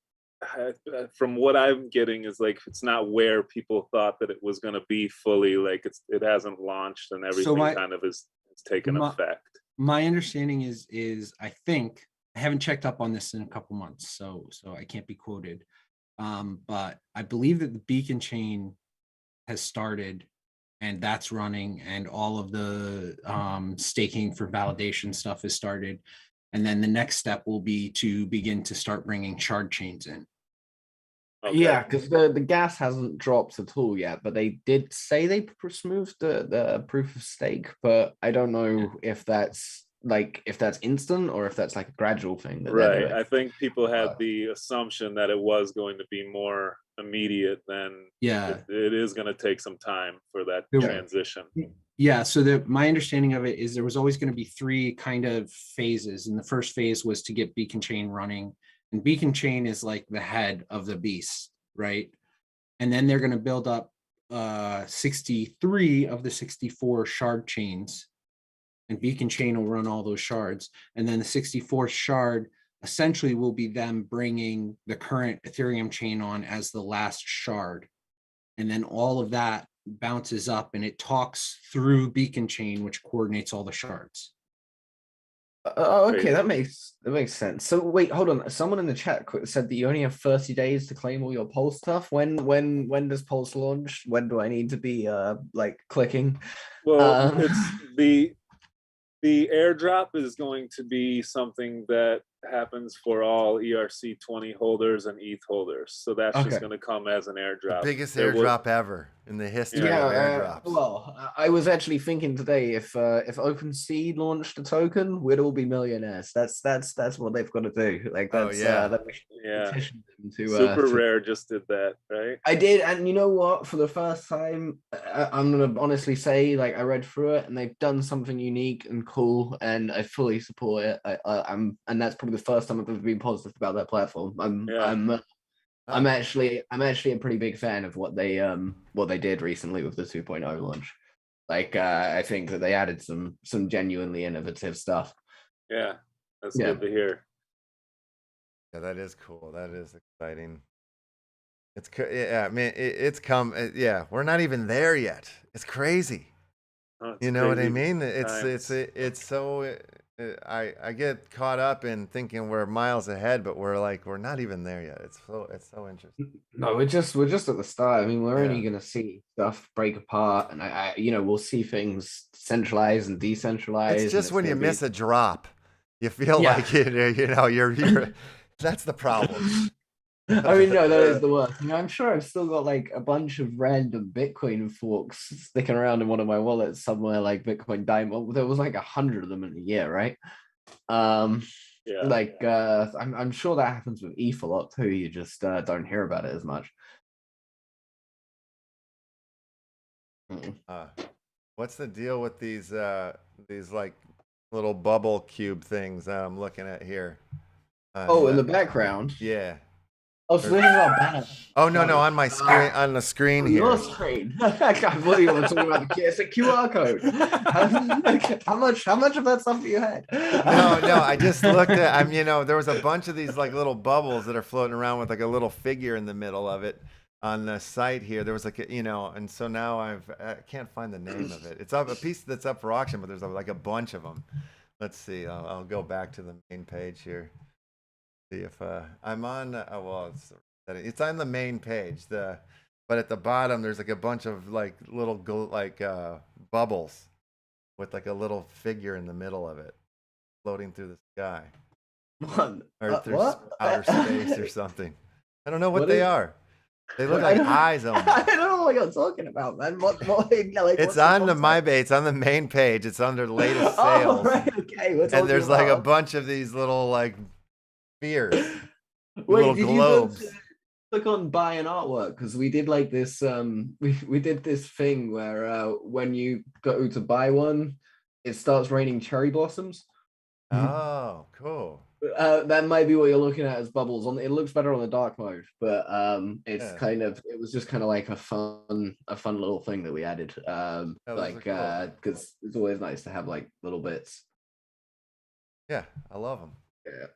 Speaker 2: from what I'm getting, is like it's not where people thought that it was going to be fully. Like it hasn't launched, and everything kind of is taken effect.
Speaker 3: My understanding is I think, I haven't checked up on this in a couple months, so I can't be quoted, but I believe that the beacon chain has started, and that's running, and all of the staking for validation stuff has started. And then the next step will be to begin to start bringing shard chains in.
Speaker 4: Okay. Yeah, because the gas hasn't dropped at all yet, but they did say they smoothed the proof of stake, but I don't know if that's instant or if that's like a gradual thing.
Speaker 2: Right. I think people had the assumption that it was going to be more immediate than it is going to take some time for that transition.
Speaker 3: Yeah, so my understanding of it is there was always going to be 3 kind of phases, and the first phase was to get beacon chain running, and beacon chain is like the head of the beast, right? And then they're going to build up 63 of the 64 shard chains, and beacon chain will run all those shards, and then the 64th shard essentially will be them bringing the current Ethereum chain on as the last shard, and then all of that bounces up and it talks through beacon chain, which coordinates all the shards.
Speaker 4: Okay, that makes sense. So wait, hold on. Someone in the chat said that you only have 30 days to claim all your Pulse stuff. When does Pulse launch? When do I need to be like clicking?
Speaker 2: Well, it's the airdrop is going to be something that happens for all ERC20 holders and ETH holders. So that's just
Speaker 4: Okay.
Speaker 2: going to come as an airdrop.
Speaker 1: Biggest
Speaker 2: There will-
Speaker 1: airdrop ever in the history
Speaker 2: Yeah,
Speaker 1: of airdrops.
Speaker 4: well, I was actually thinking today if OpenSea launched a token, we'd all be millionaires. That's what they've got to do. Like
Speaker 1: Oh,
Speaker 4: that's
Speaker 1: yeah.
Speaker 4: that we should
Speaker 2: Yeah.
Speaker 4: petition them to.
Speaker 2: Super Rare just did that, right?
Speaker 4: I did, and you know what? For the first time, I'm gonna honestly say, like, I read through it, and they've done something unique and cool, and I fully support it. I'm, and that's probably the first time I've ever been positive about that platform. I'm actually a pretty big fan of what they did recently with the 2.0 launch. Like, I think that they added some genuinely innovative stuff.
Speaker 2: Yeah, that's good to hear.
Speaker 1: Yeah, that is cool. That is exciting. Yeah, I mean, it's come. Yeah, we're not even there yet. It's crazy.
Speaker 2: Oh, it's
Speaker 1: You know what I
Speaker 2: crazy
Speaker 1: mean?
Speaker 2: times.
Speaker 1: It's so. I get caught up in thinking we're miles ahead, but we're not even there yet. It's so interesting.
Speaker 4: No, we're just at the start. I mean, we're only
Speaker 1: Yeah.
Speaker 4: gonna see stuff break apart, and I we'll see things centralized and decentralized.
Speaker 1: It's just
Speaker 4: and
Speaker 1: when you
Speaker 4: gonna be-
Speaker 1: miss a drop, you feel
Speaker 4: Yeah.
Speaker 1: like you're. That's the problem.
Speaker 4: I mean, no, that is the worst. I'm sure I've still got like a bunch of random Bitcoin forks sticking around in one of my wallets somewhere, like Bitcoin Diamond. There was like 100 of them in a year, right? I'm sure that happens with ETH a lot too. You just don't hear about it as much.
Speaker 1: What's the deal with these like little bubble cube things that I'm looking at here?
Speaker 4: In the background.
Speaker 1: Yeah.
Speaker 4: Oh, so this is our banner.
Speaker 1: Oh no, on my screen, on the screen here.
Speaker 4: Your screen. I thought you were talking about it's a QR code. How much of that stuff do you had?
Speaker 1: No, I just looked at. There was a bunch of these like little bubbles that are floating around with like a little figure in the middle of it on the site here. There was like and so now I can't find the name of it. It's up a piece that's up for auction, but there's like a bunch of them. Let's see. I'll go back to the main page here. See if I'm on. It's on the main page. But at the bottom there's like a bunch of like little bubbles with like a little figure in the middle of it, floating through the sky or through outer space or something. I don't know what they are. They look like eyes almost.
Speaker 4: I don't know what you're talking about, man. What
Speaker 1: it's on the MyBay. It's on the main page. It's under the latest sales.
Speaker 4: Oh, right, okay.
Speaker 1: And there's like a bunch of these little like spheres.
Speaker 4: Wait,
Speaker 1: little globes.
Speaker 4: Click on buy an artwork, because we did like this we did this thing where when you go to buy one, it starts raining cherry blossoms.
Speaker 1: Oh, cool.
Speaker 4: That might be what you're looking at as bubbles. It looks better on the dark mode, but it was just kind of like a fun little thing that we added. Because it's always nice to have like little bits.
Speaker 1: Yeah, I love them.
Speaker 4: Yeah.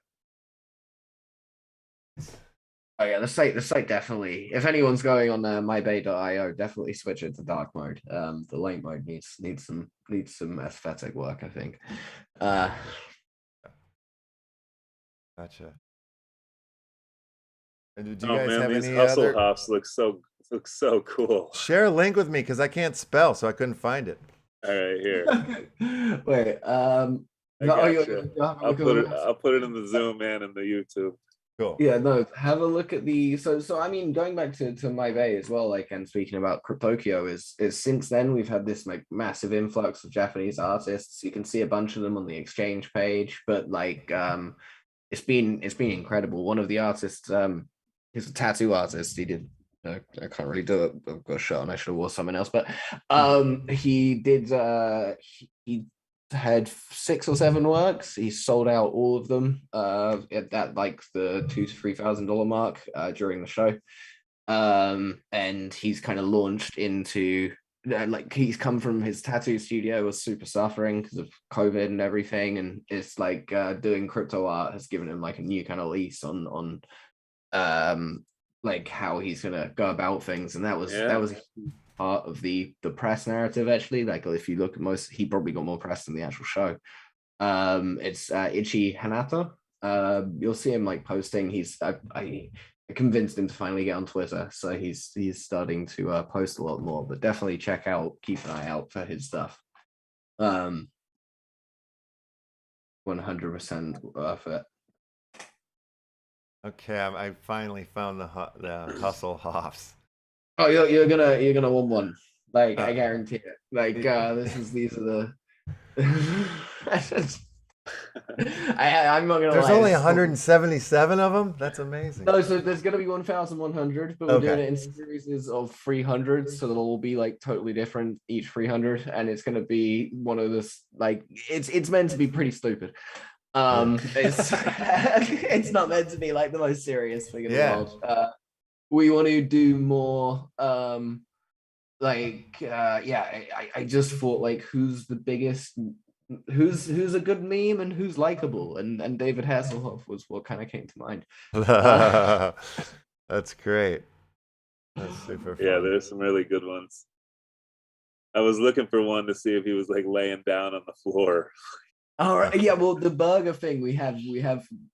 Speaker 4: Oh yeah, the site definitely. If anyone's going on mybay.io, definitely switch it to dark mode. The light mode needs some aesthetic work, I think.
Speaker 1: Gotcha. And do you guys have
Speaker 2: these
Speaker 1: any
Speaker 2: hustle
Speaker 1: other?
Speaker 2: hops look so cool.
Speaker 1: Share a link with me because I can't spell, so I couldn't find it.
Speaker 2: All right, here.
Speaker 4: Wait,
Speaker 2: I'll put it in the Zoom and in the YouTube.
Speaker 1: Cool.
Speaker 4: Yeah, no, have a look at the so I mean, going back to MyBay as well, like, and speaking about Cryptokyo, is since then we've had this like massive influx of Japanese artists. You can see a bunch of them on the exchange page, but like it's been incredible. One of the artists, he's a tattoo artist. He did I can't really do it. I've got a shot and I should have wore something else, but he did he had 6 or 7 works. He sold out all of them at that like the $2,000 to $3,000 mark during the show, and he's kind of launched into like, he's come from his tattoo studio was super suffering because of COVID and everything, and it's like doing crypto art has given him like a new kind of lease on like how he's gonna go about things, and that was a huge part of the press narrative, actually. Like, if you look at he probably got more press than the actual show. It's Ichi Hanata. You'll see him like posting. I convinced him to finally get on Twitter, so he's starting to post a lot more. But definitely keep an eye out for his stuff. 100% worth it.
Speaker 1: Okay, I finally found the hustle hoffs.
Speaker 4: Oh, you're gonna want one. Like I
Speaker 1: Uh,
Speaker 4: guarantee it. Like these are the. I'm not gonna
Speaker 1: There's
Speaker 4: lie.
Speaker 1: only
Speaker 4: This is probably
Speaker 1: 177 of them. That's amazing.
Speaker 4: no. So there's gonna be 1,100, but we're doing
Speaker 1: Okay.
Speaker 4: it in series of 300, so they'll all be like totally different each 300, and it's gonna be one of this like it's meant to be pretty stupid. It's it's not meant to be like the most serious thing in the world. We want to do more I just thought like who's the biggest, who's a good meme and who's likable, and David Hasselhoff was what kind of came to mind.
Speaker 1: That's great. That's super fun.
Speaker 2: Yeah, there's some really good ones. I was looking for one to see if he was like laying down on the floor.
Speaker 4: All right, yeah. Well, the burger thing we have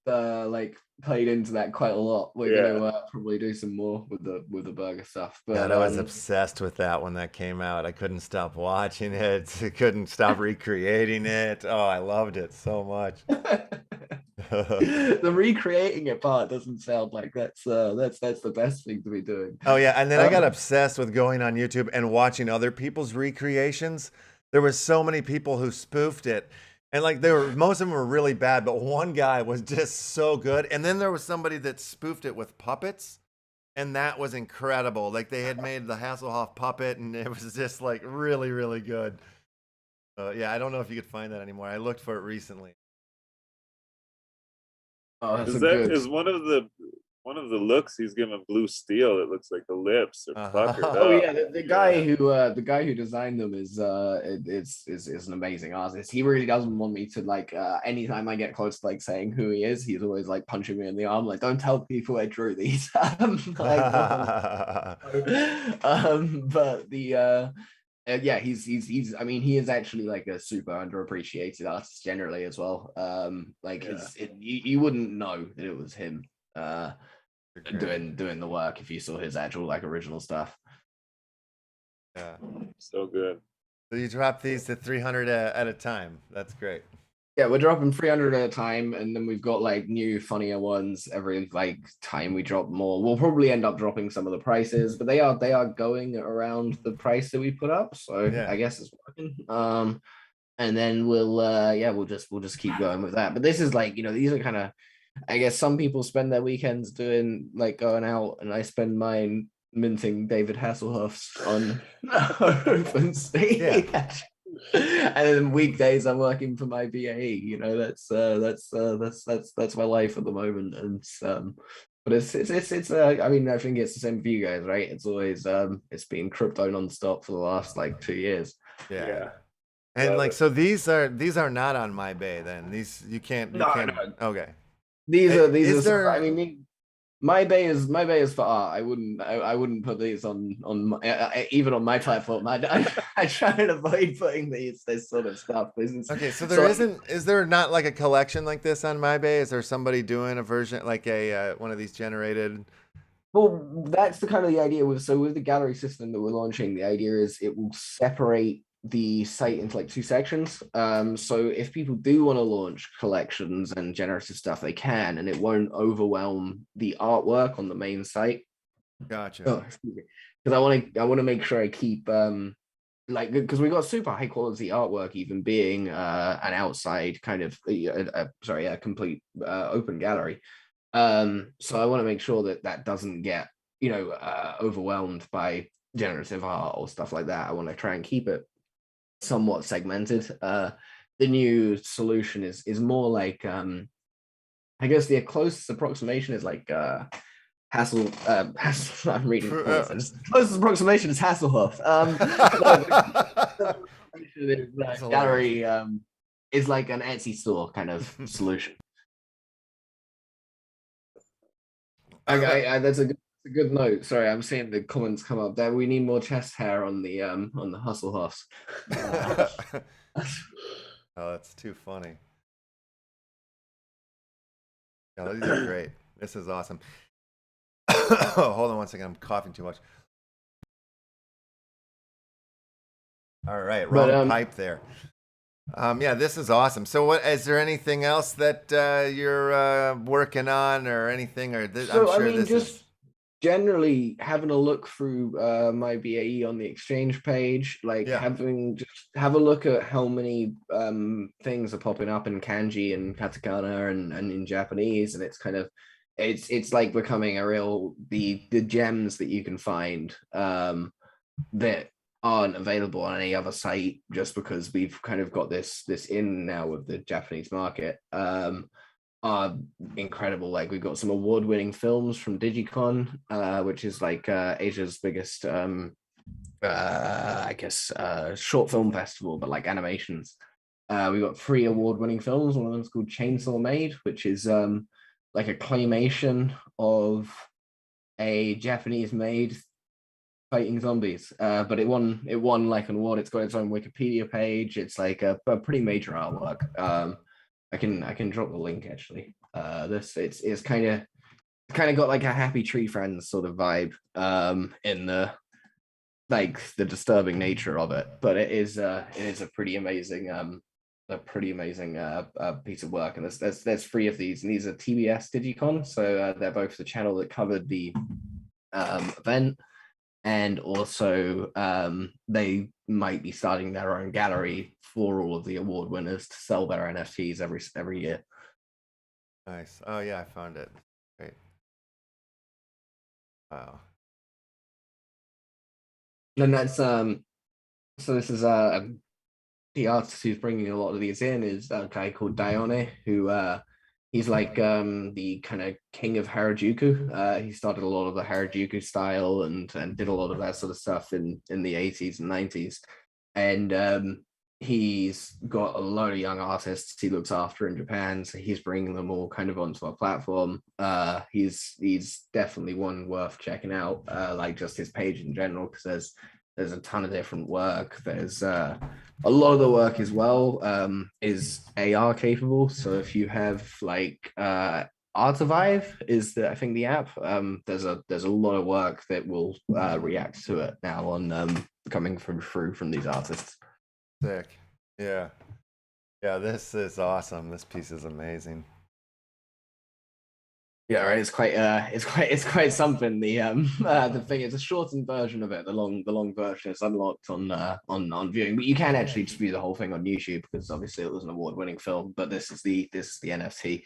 Speaker 4: like played into that quite a lot. We're gonna probably do some more with the burger stuff. But
Speaker 1: God, I was obsessed with that when that came out. I couldn't stop watching it. I couldn't stop recreating it. Oh, I loved it so much.
Speaker 4: The recreating it part doesn't sound like that's the best thing to be doing.
Speaker 1: Oh yeah, and then I got obsessed with going on YouTube and watching other people's recreations. There were so many people who spoofed it. And like most of them were really bad, but one guy was just so good. And then there was somebody that spoofed it with puppets, and that was incredible. Like they had made the Hasselhoff puppet, and it was just like really, really good. Yeah, I don't know if you could find that anymore. I looked for it recently.
Speaker 4: Oh, that's
Speaker 2: is one of the looks he's giving blue steel. It looks like the lips are puckered up.
Speaker 4: Oh yeah, the guy who designed them is an amazing artist. He really doesn't want me to like anytime I get close to like saying who he is, he's always like punching me in the arm, like don't tell people I drew these. But the yeah, he's I mean he is actually like a super underappreciated artist generally as well. You wouldn't know that it was him doing the work if you saw his actual like original stuff.
Speaker 1: Yeah,
Speaker 2: so good.
Speaker 1: So you drop these to 300 at a time. That's great.
Speaker 4: Yeah, we're dropping 300 at a time, and then we've got like new funnier ones every like time we drop more. We'll probably end up dropping some of the prices, but they are going around the price that we put up, so yeah. I guess it's working. And then we'll just keep going with that. But this is like, these are kind of, I guess some people spend their weekends doing like going out, and I spend mine minting David Hasselhoff's on OpenSea. Yeah. And then weekdays I'm working for my BAE. That's my life at the moment. And but it's I mean, I think it's the same for you guys, right? It's always it's been crypto nonstop for the last like 2 years.
Speaker 1: Yeah. And like, so these are not on my bay then. These you can't.
Speaker 4: No.
Speaker 1: Okay.
Speaker 4: These are. I mean, my bay is for art. I wouldn't put these on even on my platform. I try and avoid putting this sort of stuff.
Speaker 1: Okay, so is there not like a collection like this on my bay? Is there somebody doing a version like a one of these generated?
Speaker 4: Well, that's the kind of the idea with the gallery system that we're launching. The idea is it will separate the site into like 2 sections. So if people do want to launch collections and generative stuff, they can, and it won't overwhelm the artwork on the main site.
Speaker 1: Gotcha.
Speaker 4: Because I want to make sure I keep because we got super high quality artwork, even being an outside kind of a complete open gallery. So I want to make sure that doesn't get overwhelmed by generative art or stuff like that. I want to try and keep it somewhat segmented. The new solution is more like I guess the closest approximation is like Hassel. I'm reading closest approximation is Hasselhoff. Gallery is like an Etsy store kind of solution. Okay, that's a good note. Sorry, I'm seeing the comments come up there. We need more chest hair on the Hasselhoffs.
Speaker 1: Oh, that's too funny. Yeah, these are great. This is awesome. Hold on one second. I'm coughing too much. All right, wrong pipe there. Yeah, this is awesome. So, what is there anything else that you're working on, or anything? Or
Speaker 4: So
Speaker 1: I'm sure
Speaker 4: I mean,
Speaker 1: this
Speaker 4: just
Speaker 1: is
Speaker 4: generally having a look through my BAE on the exchange page, like
Speaker 1: Yeah.
Speaker 4: just have a look at how many things are popping up in kanji and katakana and in Japanese, and it's kind of it's like becoming a real the gems that you can find that aren't available on any other site, just because we've kind of got this in now with the Japanese market. Are incredible. Like we've got some award-winning films from Digicon, which is like Asia's biggest I guess short film festival, but like animations. We got 3 award-winning films. One of them's called Chainsaw Maid, which is like a claymation of a Japanese made fighting zombies. But it won like an award. It's got its own Wikipedia page. It's like a pretty major artwork. I can drop the link actually. It's kind of got like a Happy Tree Friends sort of vibe in the like the disturbing nature of it, but it is a pretty amazing piece of work. And there's 3 of these, and these are TBS Digicon, so they're both the channel that covered the event, and also they might be starting their own gallery for all of the award winners to sell their NFTs every year.
Speaker 1: nice. Oh yeah, I found it. Great. Wow.
Speaker 4: And that's so this is the artist who's bringing a lot of these in is a guy called Dione, who he's like the kind of king of Harajuku. He started a lot of the Harajuku style and did a lot of that sort of stuff in the 80s and 90s. And he's got a load of young artists he looks after in Japan, so he's bringing them all kind of onto our platform. He's definitely one worth checking out, like just his page in general, because there's a ton of different work. There's a lot of the work as well is AR capable. So if you have like Artivive is I think the app. There's a lot of work that will react to it now on coming from these artists.
Speaker 1: Sick. Yeah. Yeah, this is awesome. This piece is amazing.
Speaker 4: Yeah, right. It's quite something. The thing is a shortened version of it. The long version is unlocked on viewing, but you can actually just view the whole thing on YouTube, because obviously it was an award-winning film. But this is the NFT.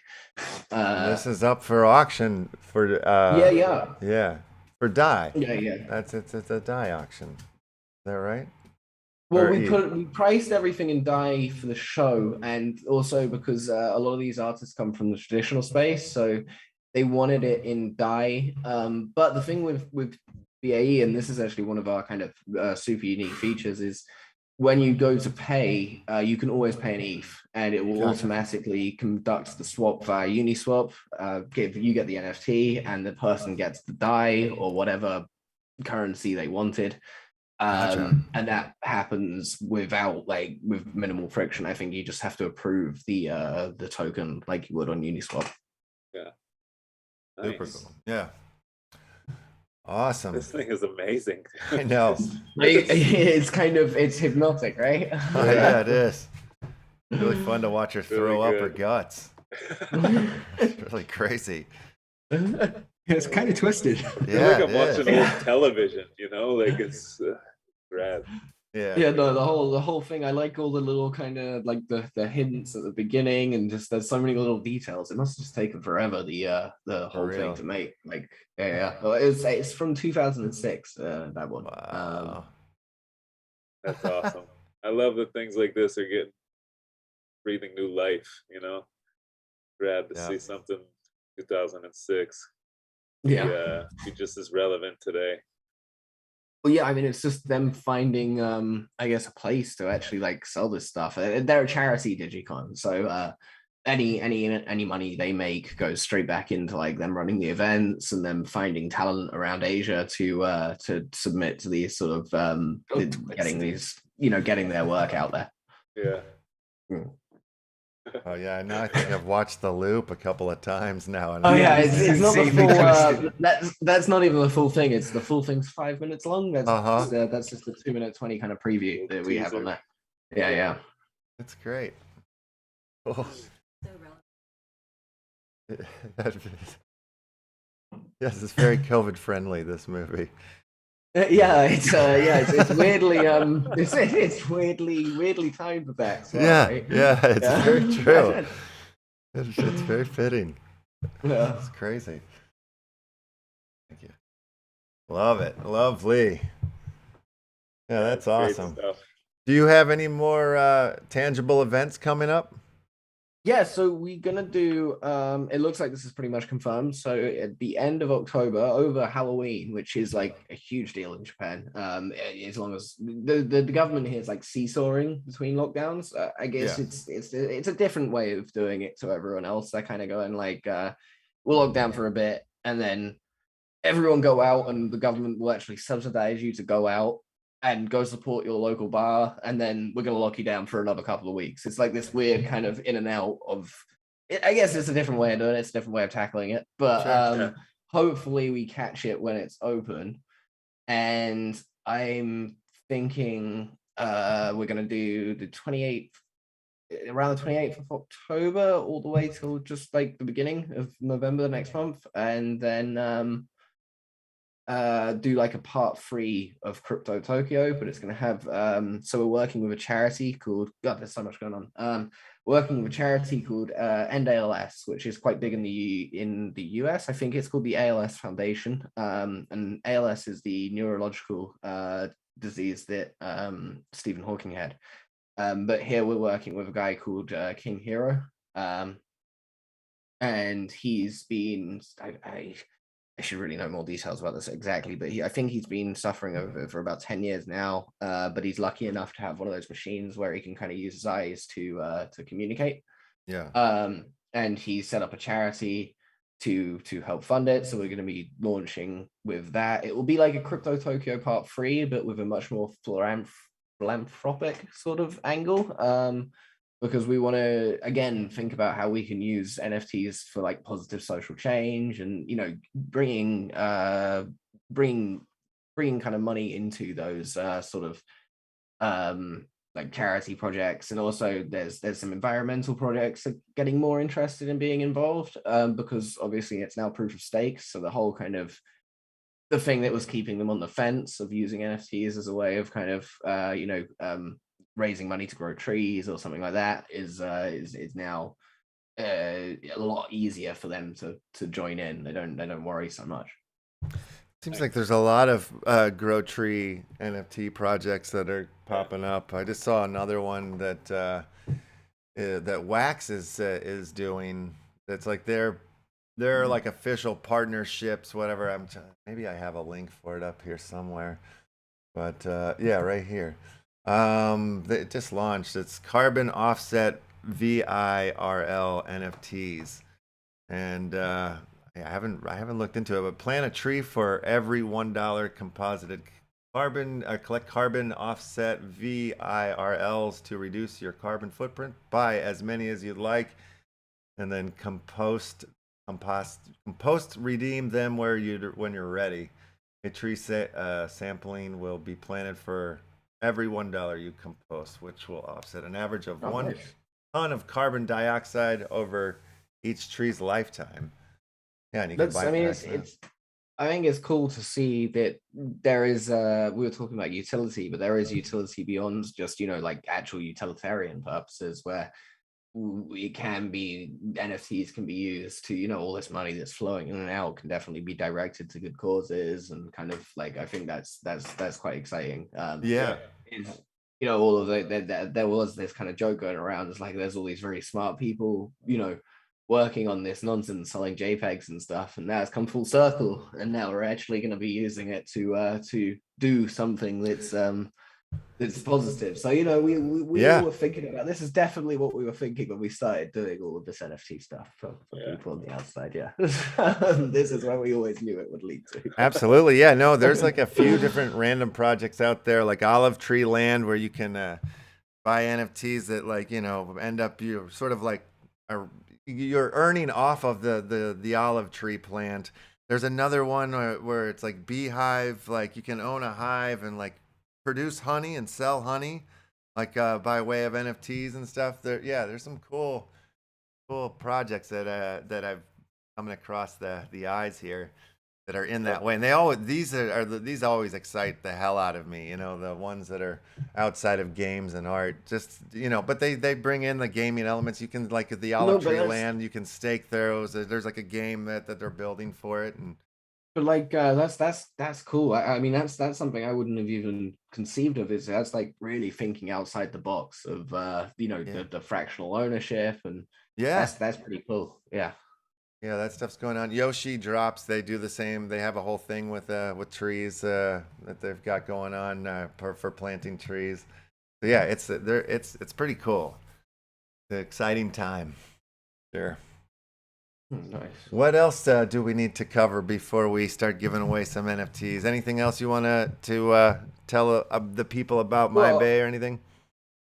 Speaker 1: This is up for auction for
Speaker 4: yeah
Speaker 1: for DAI.
Speaker 4: yeah.
Speaker 1: It's a DAI auction. Is that right?
Speaker 4: Well,
Speaker 1: Or
Speaker 4: we priced everything in DAI for the show, and also because a lot of these artists come from the traditional space, so they wanted it in DAI. But the thing with BAE, and this is actually one of our kind of super unique features, is when you go to pay, you can always pay an ETH, and it will automatically conduct the swap via Uniswap. You get the NFT, and the person gets the DAI or whatever currency they wanted. And that happens with minimal friction. I think you just have to approve the token like you would on Uniswap.
Speaker 2: Yeah.
Speaker 1: Super
Speaker 2: Nice.
Speaker 1: cool. Yeah. Awesome.
Speaker 2: This thing is amazing.
Speaker 1: I know.
Speaker 4: It's hypnotic, right?
Speaker 1: Oh, yeah, it is. Really fun to watch her throw up her guts. It's really crazy.
Speaker 3: It's kind of twisted.
Speaker 1: Yeah,
Speaker 2: like I'm watching old television, like it's rad.
Speaker 1: Yeah.
Speaker 4: No, the whole thing. I like all the little kind of like the hints at the beginning, and just there's so many little details. It must have just taken forever the whole thing to make. Like well, it's from 2006. That one.
Speaker 1: Wow.
Speaker 2: That's awesome. I love that things like this are breathing new life. Rad to see something 2006.
Speaker 4: Yeah.
Speaker 2: Be just as relevant today.
Speaker 4: Well, yeah, I mean, it's just them finding, I guess, a place to actually like sell this stuff. They're a charity Digicon, so any money they make goes straight back into like them running the events and them finding talent around Asia to submit to these sort of getting their work out there.
Speaker 2: Yeah.
Speaker 1: Oh yeah, now I think I've watched the loop a couple of times now. And
Speaker 4: It's not the full. That's not even the full thing. It's the full thing's 5 minutes long. That's just a 2-minute 20 kind of preview that we have on there. Yeah.
Speaker 1: That's great. Cool. Yes, it's very COVID friendly, this movie.
Speaker 4: It's weirdly it's weirdly timed with that as well,
Speaker 1: Yeah,
Speaker 4: right?
Speaker 1: yeah, it's
Speaker 4: Yeah.
Speaker 1: very true. It's very fitting.
Speaker 4: Yeah.
Speaker 1: It's crazy. Thank you. Love it. Lovely. Yeah, that's
Speaker 2: Great
Speaker 1: awesome.
Speaker 2: stuff.
Speaker 1: Do you have any more tangible events coming up?
Speaker 4: Yeah, so we're gonna do it looks like this is pretty much confirmed. So at the end of October, over Halloween, which is like a huge deal in Japan, as long as the government here is like seesawing between lockdowns. I guess
Speaker 1: Yeah.
Speaker 4: it's a different way of doing it to everyone else. They're kind of going like we'll lock down for a bit and then everyone go out and the government will actually subsidize you to go out and go support your local bar, and then we're going to lock you down for another couple of weeks. It's like this weird kind of in and out of, I guess it's a different way of doing it. It's a different way of tackling it, but
Speaker 1: Sure.
Speaker 4: hopefully we catch it when it's open. And I'm thinking we're going to do the 28th, around the 28th of October, all the way till just like the beginning of November next month. And then do like a part 3 of Crypto Tokyo, but it's going to have so we're working with a charity called, God, there's so much going on, working with a charity called End ALS, which is quite big in the US. I think it's called the ALS Foundation, and ALS is the neurological disease that Stephen Hawking had, but here we're working with a guy called King Hero, and he's been I should really know more details about this exactly, but I think he's been suffering over it for about 10 years now. But he's lucky enough to have one of those machines where he can kind of use his eyes to communicate.
Speaker 1: Yeah.
Speaker 4: And he set up a charity to help fund it. So we're going to be launching with that. It will be like a Crypto Tokyo Part 3, but with a much more philanthropic sort of angle. Because we want to again think about how we can use NFTs for like positive social change, and bringing kind of money into those sort of like charity projects. And also there's some environmental projects that are getting more interested in being involved, because obviously it's now proof of stake. So the whole kind of the thing that was keeping them on the fence of using NFTs as a way of kind of raising money to grow trees or something like that is now a lot easier for them to join in. They don't worry so much.
Speaker 1: Seems like there's a lot of grow tree NFT projects that are popping up. I just saw another one that that Wax is doing. That's like they're like official partnerships, whatever. Maybe I have a link for it up here somewhere, but yeah, right here. It just launched. It's carbon offset VIRL NFTs, and I haven't looked into it. But plant a tree for every $1 composited carbon. Collect carbon offset VIRLs to reduce your carbon footprint. Buy as many as you'd like, and then compost. Redeem them when you're ready. A tree sampling will be planted for every $1 you compost, which will offset an average of 1 ton of carbon dioxide over each tree's lifetime. Yeah, and you can buy
Speaker 4: I think it's cool to see that there is we were talking about utility, but there is utility beyond just like actual utilitarian purposes, where it can be NFTs can be used to all this money that's flowing in and out can definitely be directed to good causes, and kind of like I think that's quite exciting.
Speaker 1: Yeah.
Speaker 4: All of there was this kind of joke going around. It's like there's all these very smart people working on this nonsense, selling JPEGs and stuff, and now it's come full circle, and now we're actually going to be using it to do something that's positive. So we all were thinking about this. Is definitely what we were thinking when we started doing all of this NFT stuff for people on the outside. Yeah. This is what we always knew it would lead to.
Speaker 1: Absolutely. Yeah, no, there's like a few different random projects out there, like Olive Tree Land, where you can buy NFTs that like end up you're sort of like you're earning off of the olive tree plant. There's another one where it's like beehive, like you can own a hive and like produce honey and sell honey. like by way of NFTs and stuff. There's some cool projects that I've coming across the eyes here that are in that way, and these always excite the hell out of me. You know, the ones that are outside of games and art, just but they bring in the gaming elements. You can like the Olive Tree Land, you can stake those. There's like a game that they're building for it, and
Speaker 4: but like that's cool. I mean that's something I wouldn't have even conceived of. Is that's like really thinking outside the box of the fractional ownership, and that's pretty cool. Yeah,
Speaker 1: that stuff's going on. Yoshi drops. They do the same. They have a whole thing with trees that they've got going on for planting trees. So yeah, it's pretty cool. It's an exciting time. Sure.
Speaker 4: Nice.
Speaker 1: What else do we need to cover before we start giving away some NFTs? Anything else you want to tell the people about My Bay or anything?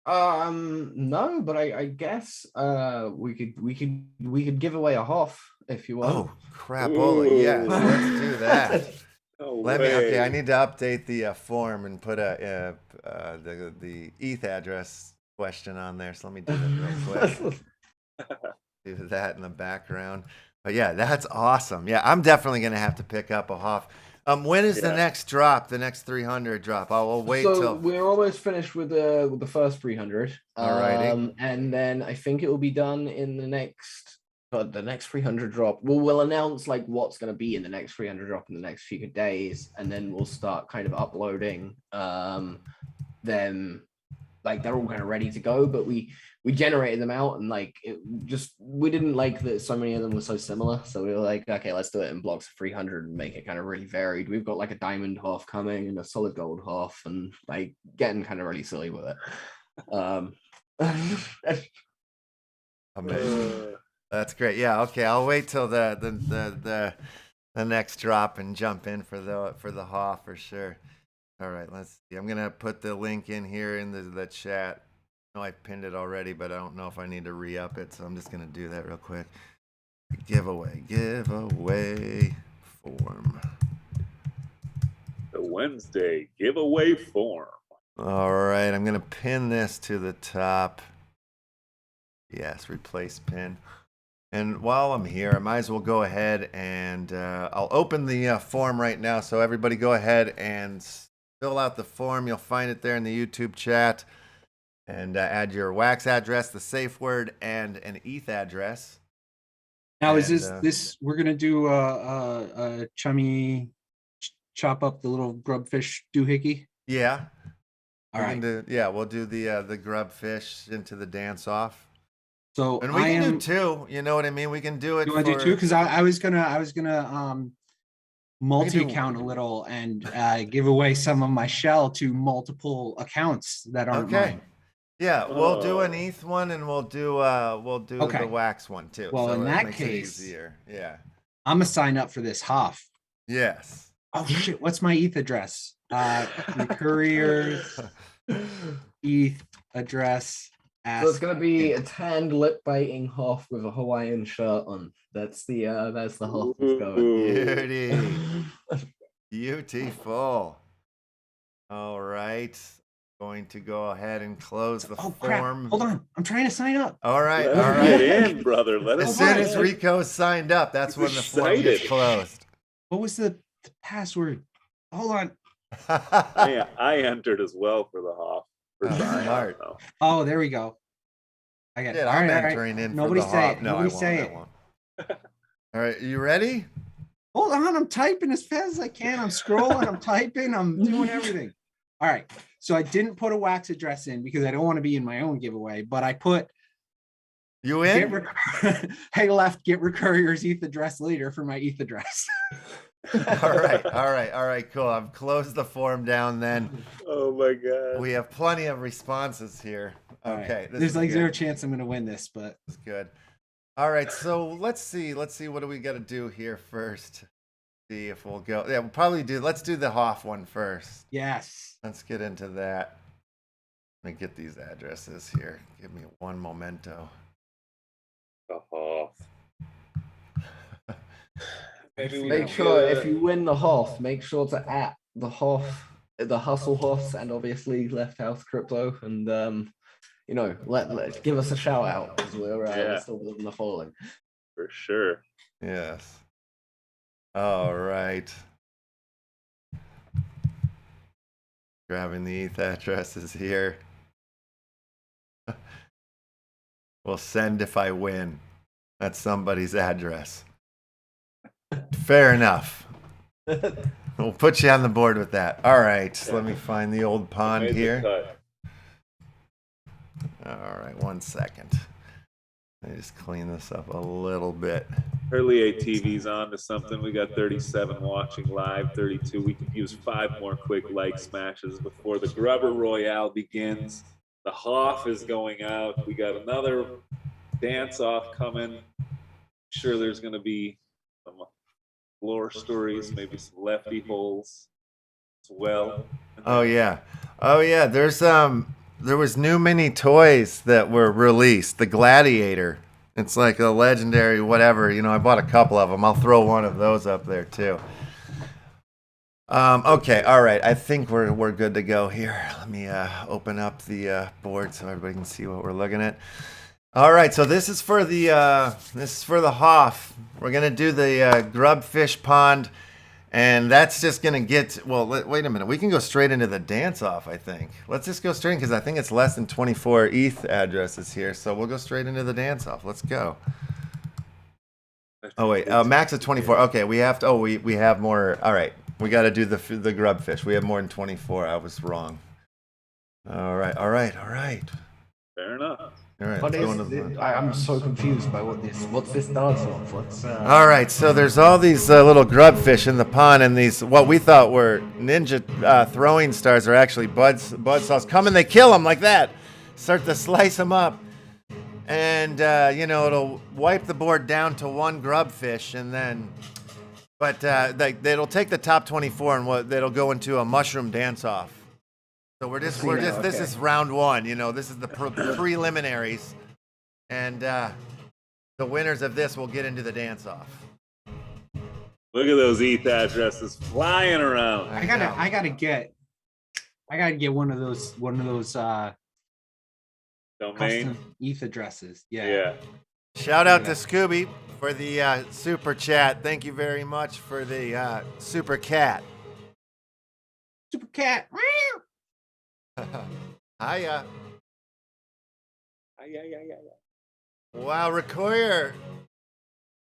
Speaker 4: No, but I guess we could give away a Hoff if you want.
Speaker 1: Oh crapola! Yes, let's do that. Okay, I need to update the form and put the ETH address question on there. So let me do that real quick. Do that in the background. But yeah, that's awesome. Yeah, I'm definitely gonna have to pick up a Hoff. When is the next drop? The next 300 drop? I'll wait till
Speaker 4: we're almost finished with the first 300.
Speaker 1: Alrighty.
Speaker 4: And then I think it will be done in the next 300 drop. We'll announce like what's going to be in the next 300 drop in the next few days, and then we'll start kind of uploading them. Like they're all kind of ready to go, but we generated them out, and like we didn't like that so many of them were so similar, so we were like, okay, let's do it in blocks of 300 and make it kind of really varied. We've got like a diamond Hoff coming and a solid gold Hoff, and like getting kind of really silly with it.
Speaker 1: Amazing. That's great. Yeah, okay, I'll wait till the next drop and jump in for the Hoff for sure. All right, let's see. I'm gonna put the link in here in the chat. I know I pinned it already, but I don't know if I need to re-up it, so I'm just gonna do that real quick. Giveaway form.
Speaker 2: The Wednesday giveaway form.
Speaker 1: All right, I'm gonna pin this to the top. Yes, replace pin. And while I'm here, I might as well go ahead and I'll open the form right now. So everybody go ahead and fill out the form. You'll find it there in the YouTube chat. And add your wax address, the safe word, and an ETH address.
Speaker 3: Now, is this we're going to do a chummy chop up the little grubfish doohickey?
Speaker 1: Yeah.
Speaker 3: All right.
Speaker 1: We'll do the grubfish into the dance off.
Speaker 3: So
Speaker 1: and we can do two. You know what I mean? We can do it.
Speaker 3: You want to do two? Because I was gonna multi-account a little and give away some of my shell to multiple accounts that aren't mine.
Speaker 1: Yeah, we'll do an ETH one, and we'll do the wax one too.
Speaker 3: Well,
Speaker 1: so
Speaker 3: in that case,
Speaker 1: easier. Yeah,
Speaker 3: I'm gonna sign up for this Hoff.
Speaker 1: Yes.
Speaker 3: Oh shit! What's my ETH address? The courier's ETH address.
Speaker 4: So it's gonna be a tanned lip biting Hoff with a Hawaiian shirt on. That's the Hoff that's going.
Speaker 1: Beautiful. All right. Going to go ahead and close the form.
Speaker 3: Crap. Hold on, I'm trying to sign up.
Speaker 1: All right,
Speaker 2: Get in, brother.
Speaker 1: As soon as Rico's signed up, that's when the form gets closed.
Speaker 3: What was the password? Hold on.
Speaker 2: I entered as well for the Hoff.
Speaker 1: Smart.
Speaker 3: Oh, there we go. I got it.
Speaker 1: I'm entering in.
Speaker 3: Nobody
Speaker 1: for the
Speaker 3: say
Speaker 1: Hoff.
Speaker 3: it.
Speaker 1: No,
Speaker 3: Nobody
Speaker 1: I
Speaker 3: say
Speaker 1: won't.
Speaker 3: it.
Speaker 1: All right, you ready?
Speaker 3: Hold on, I'm typing as fast as I can. I'm scrolling. I'm typing. I'm doing everything. All right. So I didn't put a wax address in because I don't want to be in my own giveaway, but I put
Speaker 1: you in.
Speaker 3: Hey, left, get Recurrier's ETH address later for my ETH address.
Speaker 1: All right, cool. I've closed the form down then.
Speaker 2: Oh my god.
Speaker 1: We have plenty of responses here. Okay.
Speaker 3: Right. There's like zero chance I'm gonna win this, but
Speaker 1: it's good. All right, so let's see what do we gotta do here first? See if we'll go. Yeah, we'll probably let's do the Hoff one first.
Speaker 3: Yes.
Speaker 1: Let's get into that. Let me get these addresses here. Give me one momento.
Speaker 2: The Hoff.
Speaker 4: Make sure if you win the Hoff, make sure to @ the Hoff the Hustle Hoss, and obviously Left House Crypto, and let give us a shout out because we're still building the following.
Speaker 2: For sure.
Speaker 1: Yes. All right. Grabbing the ETH addresses here. We'll send if I win. That's somebody's address. Fair enough. We'll put you on the board with that. All right. Yeah. Let me find the old pond here. All right. 1 second. Let me just clean this up a little bit.
Speaker 2: Early ATV's on to something. We got 37 watching live, 32. We could use 5 more quick like smashes before the Grubber Royale begins. The Hoff is going out. We got another dance off coming. Sure, there's going to be some lore stories, maybe some lefty holes as well.
Speaker 1: Oh yeah. There was new mini toys that were released. The Gladiator. It's like a legendary whatever. I bought a couple of them. I'll throw one of those up there too. Okay, all right. I think we're good to go here. Let me open up the board so everybody can see what we're looking at. All right, so this is for the Hoff. We're gonna do the grubfish pond, and that's just gonna get. Well, wait a minute. We can go straight into the dance off. I think. Let's just go straight because I think it's less than 24 ETH addresses here, so we'll go straight into the dance off. Let's go. Oh wait, max of 24. Okay, we have to. Oh, we have more. All right, we got to do the grubfish. We have more than 24. I was wrong. All right.
Speaker 2: Fair enough.
Speaker 1: All right,
Speaker 4: I'm so confused by what's this dance off?
Speaker 1: All right, so there's all these little grubfish in the pond, and these what we thought were ninja throwing stars are actually buzzsaws. Come and they kill them like that. Start to slice them up, and it'll wipe the board down to 1 grubfish, and then, but it'll take the top 24 and it'll go into a mushroom dance off. So this is round 1, this is the preliminaries, and the winners of this will get into the dance-off.
Speaker 2: Look at those ETH addresses flying around.
Speaker 3: I gotta get one of those
Speaker 2: domain
Speaker 3: custom ETH addresses.
Speaker 2: Yeah.
Speaker 1: Shout out to Scooby for the super chat. Thank you very much for the super cat.
Speaker 3: Super cat.
Speaker 1: Hiya. Wow, Recoyer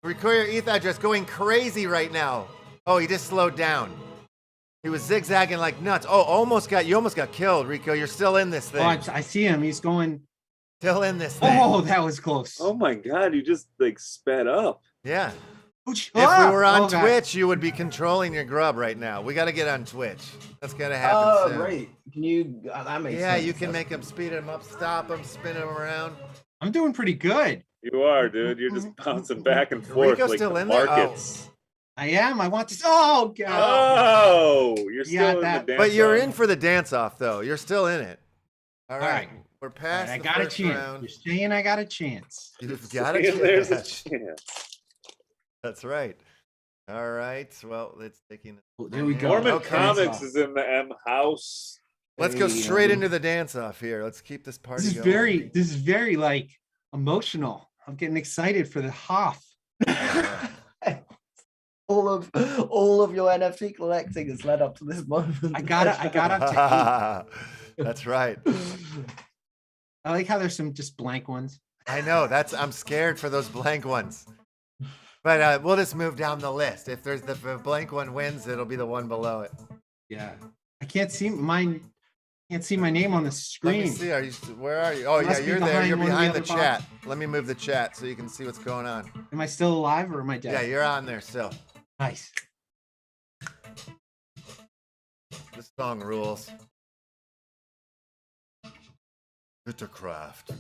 Speaker 1: ETH address going crazy right now. Oh, he just slowed down. He was zigzagging like nuts. Oh, you almost got killed, Rico. You're still in this thing.
Speaker 3: Oh, I see him. He's going.
Speaker 1: Still in this thing.
Speaker 3: Oh, that was close.
Speaker 2: Oh my God, you just sped up.
Speaker 1: Yeah. If we were on Twitch, you would be controlling your grub right now. We got to get on Twitch. That's got to happen soon.
Speaker 4: Oh, right. Can you? That makes sense.
Speaker 1: Yeah, you can make them, speed them up, stop them, spin them around.
Speaker 3: I'm doing pretty good.
Speaker 2: You are, dude. You're just bouncing back and forth like the markets.
Speaker 3: I am. I want this. Oh, God.
Speaker 2: Oh, you're still in the dance.
Speaker 1: But you're in for the dance-off, though. You're still in it. All right. We're past the first round.
Speaker 3: You're saying I got a chance.
Speaker 1: You've got a chance.
Speaker 2: There's a chance.
Speaker 1: That's right. All right. Well, it's taking.
Speaker 3: There we go.
Speaker 2: Norman Comics is in the M house.
Speaker 1: Let's go straight into the dance off here. Let's keep this party going.
Speaker 3: This is very like emotional. I'm getting excited for the Hoff.
Speaker 4: all of your NFT collecting has led up to this moment.
Speaker 3: I got up to 8.
Speaker 1: That's right.
Speaker 3: I like how there's some just blank ones.
Speaker 1: I know. I'm scared for those blank ones. But we'll just move down the list. If the blank one wins, it'll be the one below it.
Speaker 3: Yeah. I can't see my name on the screen.
Speaker 1: Let me see. Where are you? Oh, yeah, you're there. You're behind the chat. Let me move the chat so you can see what's going on.
Speaker 3: Am I still alive or am I dead?
Speaker 1: Yeah, you're on there still.
Speaker 3: Nice.
Speaker 1: This song rules. Bittercraft.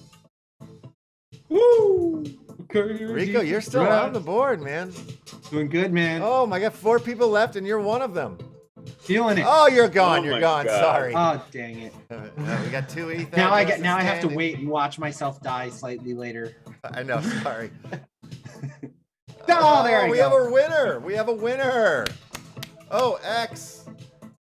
Speaker 3: Woo!
Speaker 1: Rico, you're still on the board, man.
Speaker 3: Doing good, man.
Speaker 1: Oh, my God. 4 people left, and you're one of them.
Speaker 3: Feeling it.
Speaker 1: Oh, you're gone.
Speaker 2: Oh
Speaker 1: you're
Speaker 2: my
Speaker 1: gone.
Speaker 2: God.
Speaker 1: Sorry.
Speaker 3: Oh, dang it.
Speaker 1: We got 2 ETH.
Speaker 3: Now I have to wait and watch myself die slightly later.
Speaker 1: I know. Sorry.
Speaker 3: Oh, there I
Speaker 1: we
Speaker 3: go.
Speaker 1: have a winner. We have a winner. Oh, X.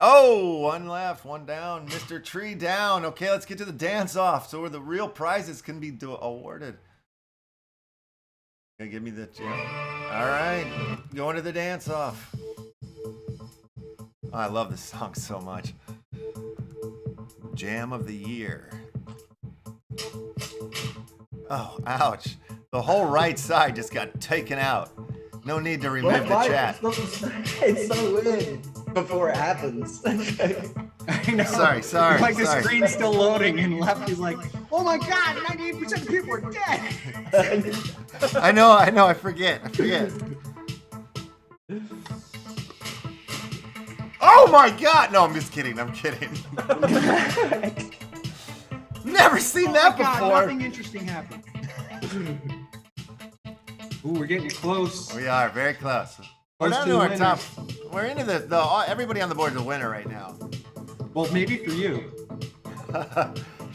Speaker 1: Oh, one left, one down. Mr. Tree down. Okay, let's get to the dance-off so where the real prizes can be awarded. Gonna give me the... All right, going to the dance-off. Oh, I love this song so much. Jam of the year. Oh, ouch. The whole right side just got taken out. No need to remove the chat.
Speaker 4: It's so weird before it happens.
Speaker 3: I know.
Speaker 1: Sorry.
Speaker 3: Like the screen's still loading, and Lefty's like, "Oh my God, 98% of people are dead."
Speaker 1: I know. I forget. Oh my God! No, I'm just kidding. Never seen that before.
Speaker 3: Nothing interesting happened. Ooh, we're getting close.
Speaker 1: We are very close. We're
Speaker 3: Close
Speaker 1: down
Speaker 3: to
Speaker 1: to
Speaker 3: the
Speaker 1: our top.
Speaker 3: winners.
Speaker 1: We're into the everybody on the board is a winner right now.
Speaker 3: Well, maybe for you.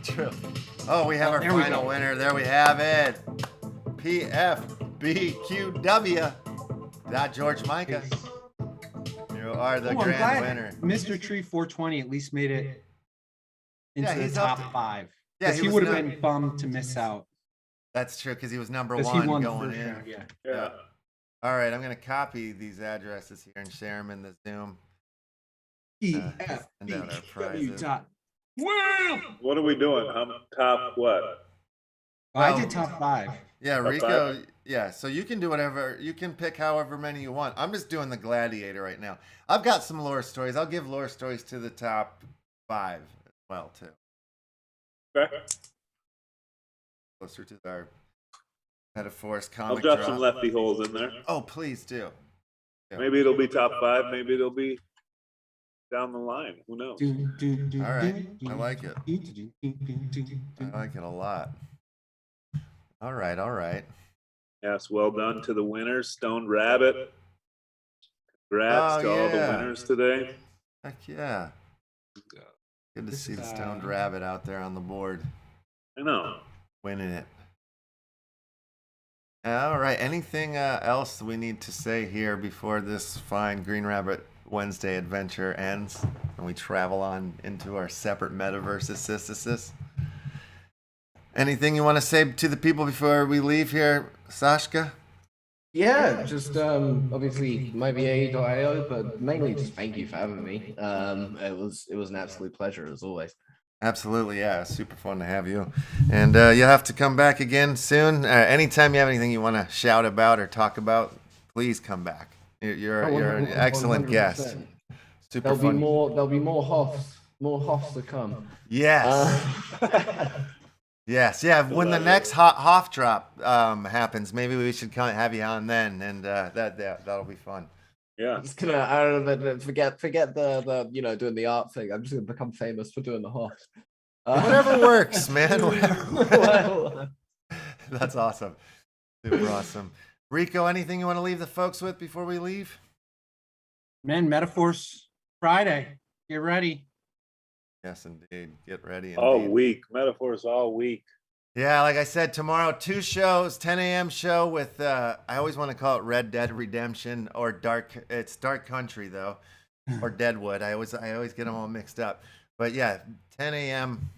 Speaker 1: True. Oh, we have our
Speaker 3: There we
Speaker 1: final
Speaker 3: go.
Speaker 1: winner. There we have it. PFBQW. George Micah. You are the
Speaker 3: I'm
Speaker 1: grand
Speaker 3: glad
Speaker 1: winner.
Speaker 3: Mr. Tree 420 at least made it into
Speaker 1: Yeah,
Speaker 3: the
Speaker 1: he's
Speaker 3: top
Speaker 1: up.
Speaker 3: 5.
Speaker 1: Yeah,
Speaker 3: Because he
Speaker 1: was
Speaker 3: would have
Speaker 1: not-
Speaker 3: been bummed to miss out.
Speaker 1: That's true because he was number
Speaker 3: Because
Speaker 1: one
Speaker 3: he won the
Speaker 1: going
Speaker 3: first
Speaker 1: in.
Speaker 3: round, yeah.
Speaker 2: Yeah.
Speaker 1: All right, I'm gonna copy these addresses here and share them in the Zoom. Send out our prizes.
Speaker 2: What are we doing? I'm top what?
Speaker 3: I did top 5.
Speaker 1: Yeah,
Speaker 2: Top
Speaker 1: Rico.
Speaker 2: five?
Speaker 1: Yeah, so you can do whatever. You can pick however many you want. I'm just doing the Gladiator right now. I've got some lore stories. I'll give lore stories to the top 5 as well too.
Speaker 2: Okay.
Speaker 1: Closer to our Metaphors
Speaker 2: I'll
Speaker 1: comic
Speaker 2: drop some lefty holes in there.
Speaker 1: Oh, please do. Yeah.
Speaker 2: Maybe it'll be top 5. Maybe it'll be down the line. Who knows?
Speaker 1: All right, I like it. I like it a lot. All right.
Speaker 2: Yes, well done to the winners. Stoned Rabbit. Congrats
Speaker 1: Oh,
Speaker 2: to all the
Speaker 1: yeah.
Speaker 2: winners today.
Speaker 1: Heck yeah. Good to
Speaker 3: This
Speaker 1: see
Speaker 3: is,
Speaker 1: the Stoned Rabbit out there on the board,
Speaker 2: I know.
Speaker 1: winning it. All right. Anything else we need to say here before this fine Green Rabbit Wednesday adventure ends and we travel on into our separate metaverses? Anything you want to say to the people before we leave here, Sashka?
Speaker 4: Yeah, just obviously maybe A.io, but mainly just thank you for having me. It was an absolute pleasure as always.
Speaker 1: Absolutely, yeah. Super fun to have you. And you'll have to come back again soon. Anytime you have anything you want to shout about or talk about, please come back. You're an excellent guest.
Speaker 4: 100%.
Speaker 1: Super
Speaker 4: There'll
Speaker 1: fun.
Speaker 4: be more Hoffs to come.
Speaker 1: Yes. Yes, yeah. When the next Hoff drop happens, maybe we should have you on then, and that'll be fun.
Speaker 2: Yeah.
Speaker 4: I'm just gonna, I don't know, forget the doing the art thing. I'm just gonna become famous for doing the Hoffs.
Speaker 1: Whatever works, man. Whatever works.
Speaker 4: Well,
Speaker 1: That's awesome. Super awesome. Rico, anything you want to leave the folks with before we leave?
Speaker 3: Man, Metaphors Friday. Get ready.
Speaker 1: Yes, indeed. Get ready.
Speaker 2: All
Speaker 1: Indeed.
Speaker 2: week. Metaphors all week.
Speaker 1: Yeah, like I said, tomorrow, 2 shows, 10 a.m. show with, I always want to call it Red Dead Redemption or it's Dark Country though, or Deadwood. I always get them all mixed up. But yeah, 10 a.m.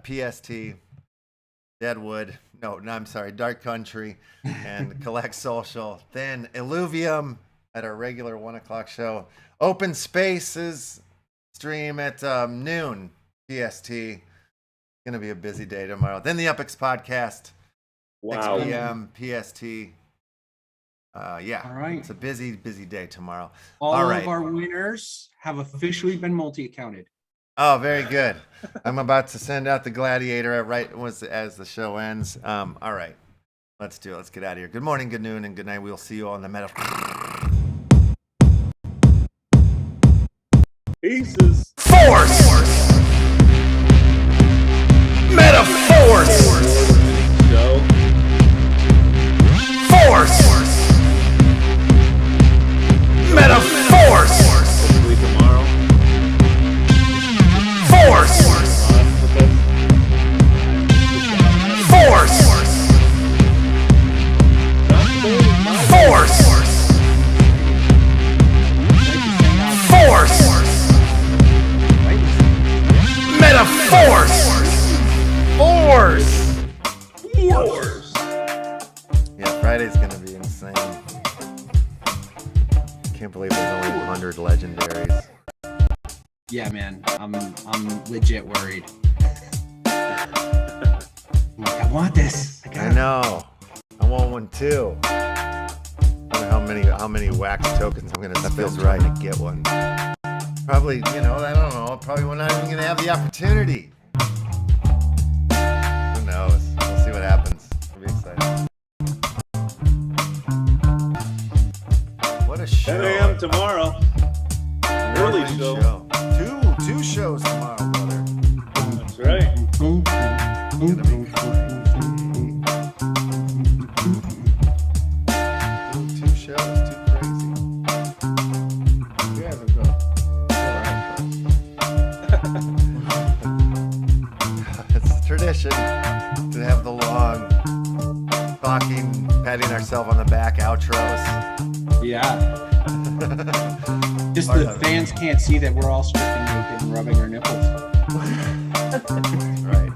Speaker 1: PST, Deadwood. No, I'm sorry, Dark Country and Collect Social. Then Illuvium at our regular 1 o'clock show. Open Spaces stream at noon PST. Gonna be a busy day tomorrow. Then the UpX podcast,
Speaker 2: Wow.
Speaker 1: 6 p.m. PST. Yeah,
Speaker 3: All right.
Speaker 1: it's a busy day tomorrow.
Speaker 3: All
Speaker 1: All right.
Speaker 3: of our winners have officially been multi-accounted.
Speaker 1: Oh, very good. I'm about to send out the Gladiator as the show ends. All right, let's do it. Let's get out of here. Good morning, good noon, and good night. We'll see you all in the meta.
Speaker 2: Pieces.
Speaker 1: Force. Metaphors.
Speaker 2: Go.
Speaker 1: Force. Metaphors.
Speaker 2: Hopefully tomorrow.
Speaker 1: Force. Force. Force. Force. can't believe there's only 100 legendaries.
Speaker 3: Yeah, man, I'm legit worried. I'm like, I want this.
Speaker 1: I know. I want one too. I wonder how many wax tokens I'm gonna spend trying to get one. Probably, you know, I don't know. Probably we're not even gonna have the opportunity. Who knows? We'll see what happens. It'll be exciting. What a show!
Speaker 2: 10 a.m. tomorrow. Early show.
Speaker 1: Two shows tomorrow, brother.
Speaker 2: That's right.
Speaker 1: It's gonna be crazy. Two shows, too crazy.
Speaker 4: You haven't got.
Speaker 1: It's tradition to have the long talking, patting ourselves on the back outros.
Speaker 3: Yeah. Just
Speaker 1: Part
Speaker 3: the
Speaker 1: of it.
Speaker 3: fans can't see that we're all stripping naked and rubbing our nipples.
Speaker 1: Right.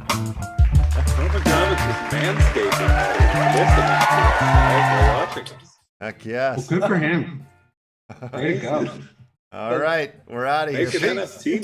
Speaker 2: Norman Comics is manscaping. Listening to us, guys. They're watching us.
Speaker 1: Heck yes.
Speaker 3: Well, good for him. Way to go.
Speaker 1: All right, we're out of here.
Speaker 2: Make an
Speaker 1: Peace.
Speaker 2: NFT